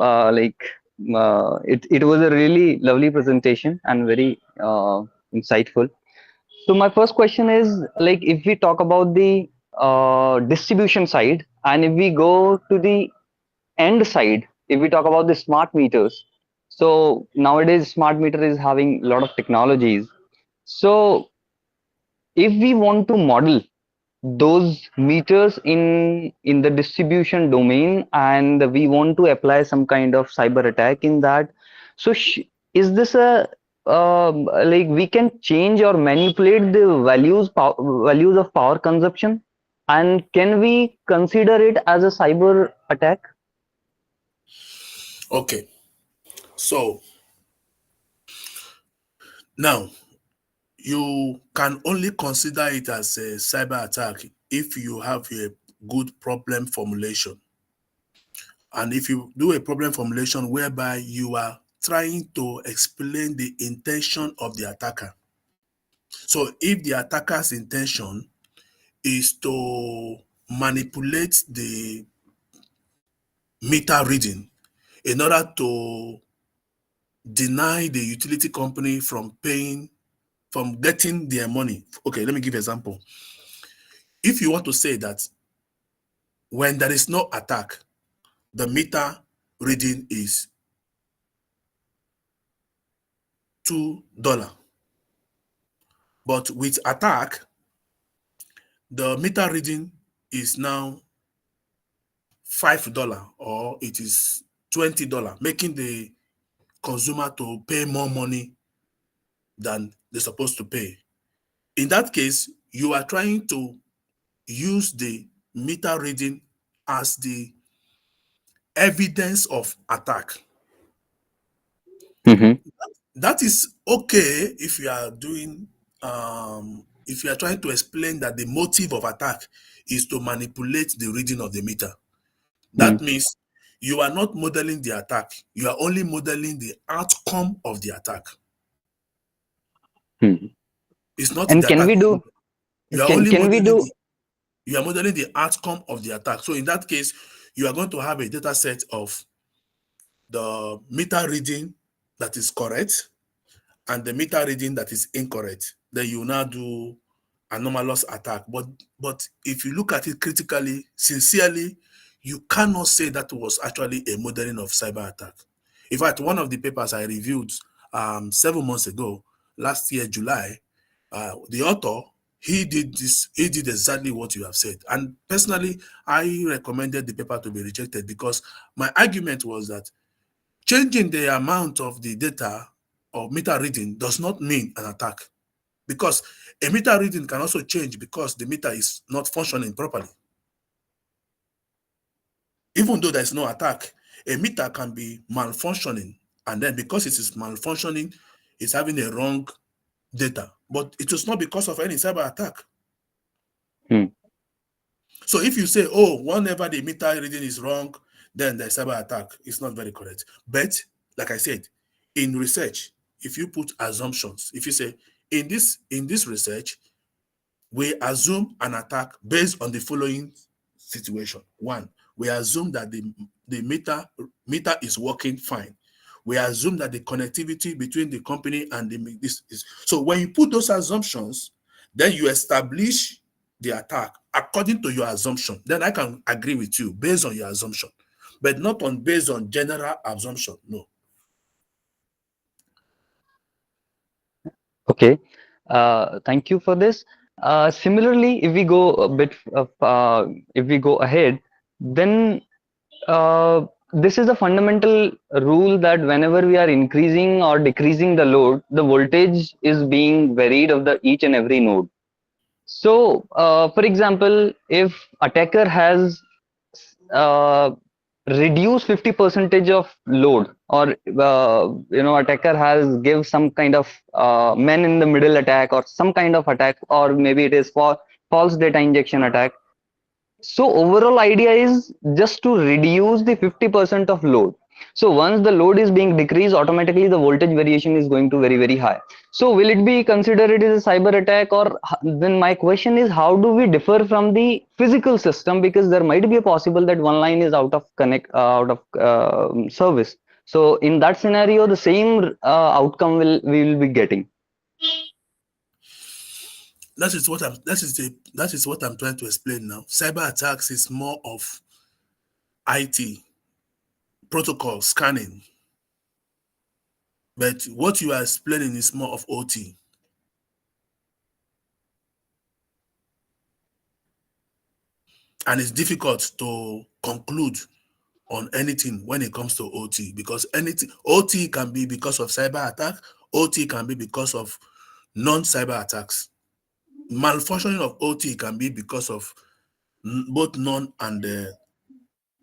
it was a really lovely presentation and very insightful. So my first question is like if we talk about the distribution side, and if we go to the end side, if we talk about the smart meters. So nowadays, smart meter is having a lot of technologies. So if we want to model those meters in the distribution domain and we want to apply some kind of cyber attack in that, so is this a like we can change or manipulate the values of power consumption, and can we consider it as a cyber attack? Okay. So now you can only consider it as a cyber attack if you have a good problem formulation. And if you do a problem formulation whereby you are trying to explain the intention of the attacker. So if the attacker's intention is to manipulate the meter reading in order to deny the utility company from getting their money. Okay, let me give an example. If you want to say that when there is no attack, the meter reading is $2. But with attack, the meter reading is now $5 or it is $20, making the consumer to pay more money than they're supposed to pay. In that case, you are trying to use the meter reading as the evidence of attack. Mm-hmm. That is okay if you are if you are trying to explain that the motive of attack is to manipulate the reading of the meter. That means you are not modeling the attack, you are only modeling the outcome of the attack. Mm-hmm. It's not And the can attack. we do You are can only can we modeling do the outcome of the attack. So in that case, you are going to have a data set of the meter reading that is correct and the meter reading that is incorrect. Then you now do anomalous attack. But if you look at it critically, sincerely, you cannot say that was actually a modeling of cyber attack. In fact, one of the papers I reviewed 7 months ago, last year, July, the author, he did this, he did exactly what you have said. And personally, I recommended the paper to be rejected because my argument was that changing the amount of the data or meter reading does not mean an attack, because a meter reading can also change because the meter is not functioning properly. Even though there's no attack, a meter can be malfunctioning, and then because it is malfunctioning, it's having a wrong data, but it was not because of any cyber attack. Hmm. So if you say, oh, whenever the meter reading is wrong, then the cyber attack, it's not very correct. But like I said, in research, if you put assumptions, if you say in this research, we assume an attack based on the following situation. One, we assume that the meter is working fine. We assume that the connectivity between the company and this is so. When you put those assumptions, then you establish the attack according to your assumption. Then I can agree with you based on your assumption, but not on based on general assumption. No. Okay. Thank you for this. Similarly, if we go a bit of, if we go ahead, then this is a fundamental rule that whenever we are increasing or decreasing the load, the voltage is being varied of the each and every node. So, for example, if attacker has uh, reduced 50 percentage of load, or attacker has give some kind of man in the middle attack or some kind of attack, or maybe it is for false data injection attack. So overall idea is just to reduce the 50% of load. So once the load is being decreased, automatically the voltage variation is going to very high. So will it be considered it is a cyber attack, or then my question is, how do we differ from the physical system? Because there might be a possible that one line is out of out of service. So in that scenario, the same outcome we will be getting. That is what I'm trying to explain now. Cyber attacks is more of IT protocol scanning, but what you are explaining is more of OT. And it's difficult to conclude on anything when it comes to OT, because anything OT can be because of cyber attack, OT can be because of non-cyber attacks. Malfunctioning of OT can be because of both non and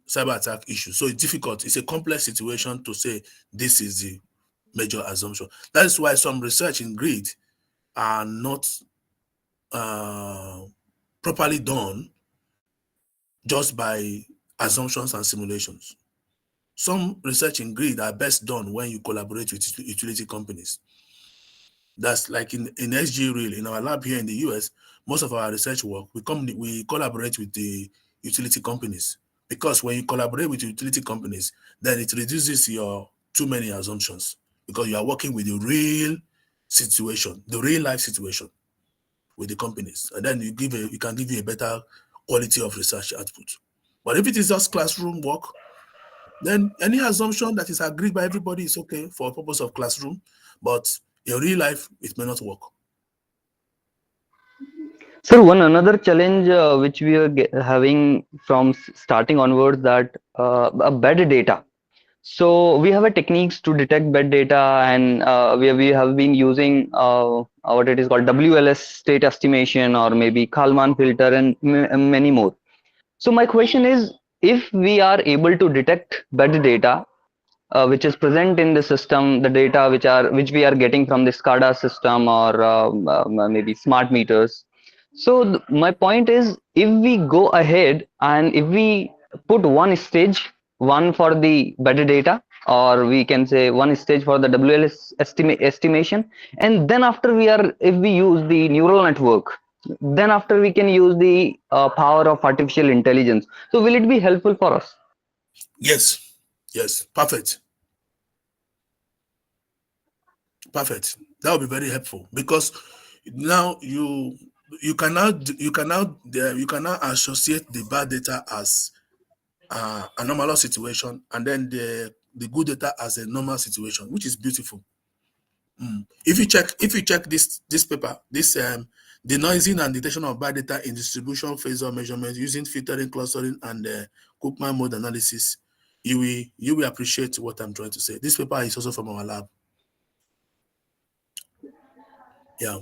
cyber attack issues. So it's difficult. It's a complex situation to say this is the major assumption. That is why some research in grid are not properly done just by assumptions and simulations. Some research in grid are best done when you collaborate with utility companies. That's like in SG Real, in our lab here in the US, most of our research work, we collaborate with the utility companies, because when you collaborate with utility companies, then it reduces your too many assumptions, because you are working with the real situation, the real life situation with the companies, and then you can give you a better quality of research output. But if it is just classroom work, then any assumption that is agreed by everybody is okay for purpose of classroom, but in real life, it may not work. So one another challenge which we are having from starting onwards, that bad data. So we have a techniques to detect bad data, and we have been using what it is called WLS state estimation, or maybe Kalman filter, and many more. So my question is, if we are able to detect bad data which is present in the system, the data which we are getting from the SCADA system, or maybe smart meters. So my point is, if we go ahead and if we put one stage, one for the better data, or we can say one stage for the WLS estimation, and then after if we use the neural network, then after we can use the power of artificial intelligence. So will it be helpful for us? Yes, perfect. That would be very helpful, because now you can now associate the bad data as anomalous situation, and then the good data as a normal situation, which is beautiful. If you check this paper, Denoising and detection of bad data in distribution phase of measurement using filtering, clustering, and Cookman mode analysis. You will appreciate what I'm trying to say. This paper is also from our lab. Yeah.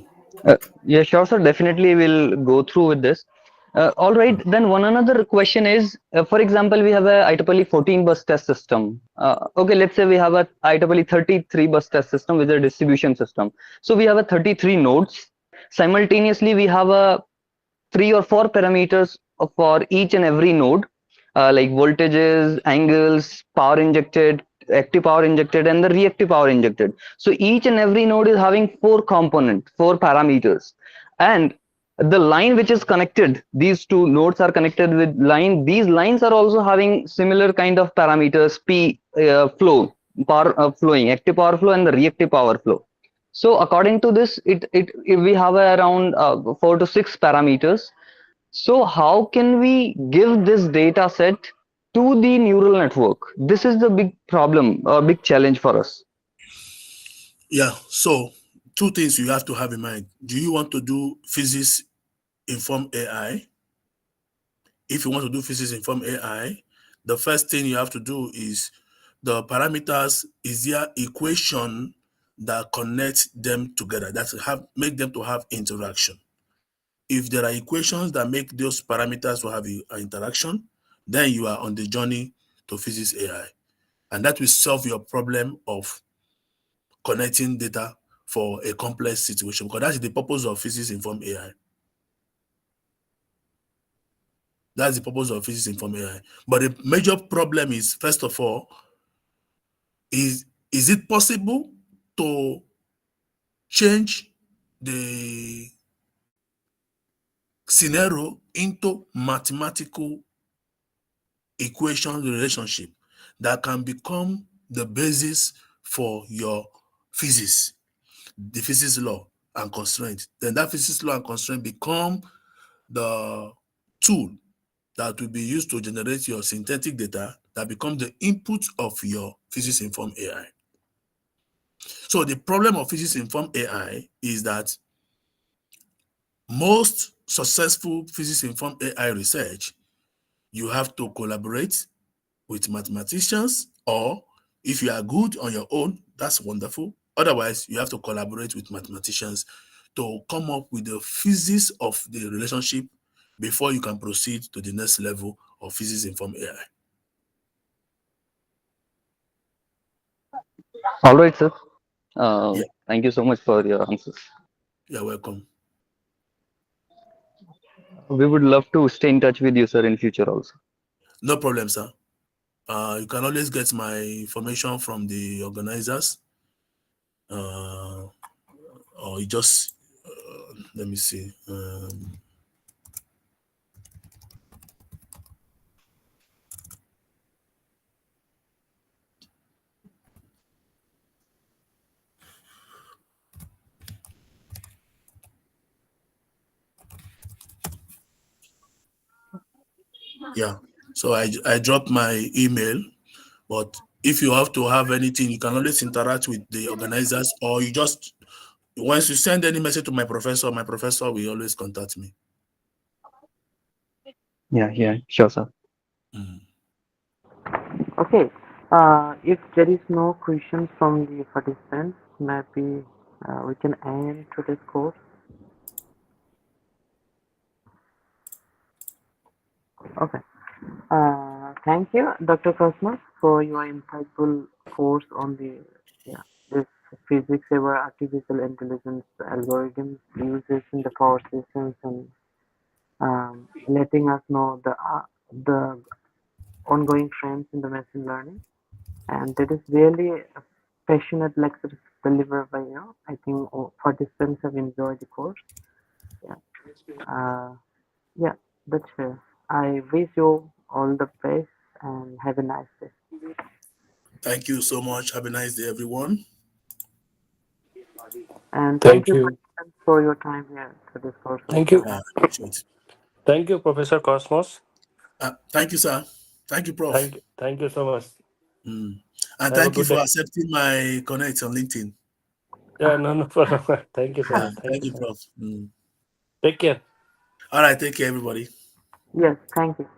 Yeah, sure, sir. Definitely we'll go through with this. All right. Then one another question is, for example, we have a IEEE 14 bus test system. Okay, let's say we have a IEEE 33 bus test system with a distribution system. So we have a 33 nodes. Simultaneously, we have a 3 or 4 parameters for each and every node, like voltages, angles, power injected, active power injected, and the reactive power injected. So each and every node is having 4 component, 4 parameters, and the line which is connected, these two nodes are connected with line. These lines are also having similar kind of parameters: P flow, power flowing, active power flow, and the reactive power flow. So according to this, we have around 4 to 6 parameters. So how can we give this data set to the neural network? This is the big problem, a big challenge for us. Yeah. So 2 things you have to have in mind. Do you want to do physics informed AI? If you want to do physics informed AI, the first thing you have to do is the parameters is there equation that connect them together, that make them to have interaction. If there are equations that make those parameters to have an interaction, then you are on the journey to physics AI. And that will solve your problem of connecting data for a complex situation, because that's the purpose of physics informed AI. That's the purpose of physics informed AI. But the major problem is, first of all, is it possible to change the scenario into mathematical equation relationship that can become the basis for your physics, the physics law and constraint? Then that physics law and constraint become the tool that will be used to generate your synthetic data that become the input of your physics informed AI. So the problem of physics informed AI is that most successful physics informed AI research, you have to collaborate with mathematicians, or if you are good on your own, that's wonderful. Otherwise, you have to collaborate with mathematicians to come up with the physics of the relationship before you can proceed to the next level of physics informed AI. All right, sir. Yeah, Thank you so much for your answers. you're welcome. We would love to stay in touch with you, sir, in future also. No problem, sir. You can always get my information from the organizers, uh, or you just let me see. Yeah. So I dropped my email, but if you have to have anything, you can always interact with the organizers, or you just once you send any message to my professor will always contact me. Yeah, yeah, sure, sir. Mm. Okay. If there is no questions from the participants, maybe we can end today's course. Okay. Thank you, Dr. Cosmos, for your insightful course on the yeah this physics over artificial intelligence algorithms uses in the power systems, and letting us know the ongoing trends in the machine learning. And that is really a passionate lecture delivered by you. I think all participants have enjoyed the course. Yeah. Yeah, that's fair. I wish you all the best and have a nice day. Thank you so much. Have a nice day, everyone. And thank Thank you, you. participants, for your time here to this course of Thank the you. I lab. appreciate. Thank you, Professor Cosmos. Thank you, sir. Thank you, Prof. Thank you so much. Mm. And Have a thank you good for day. accepting my connect on LinkedIn. Yeah, no, no problem. Thank you so much. Thank Thank you you, so much. Prof. Mm. Take care. All right, take care, everybody. Yes, thank you.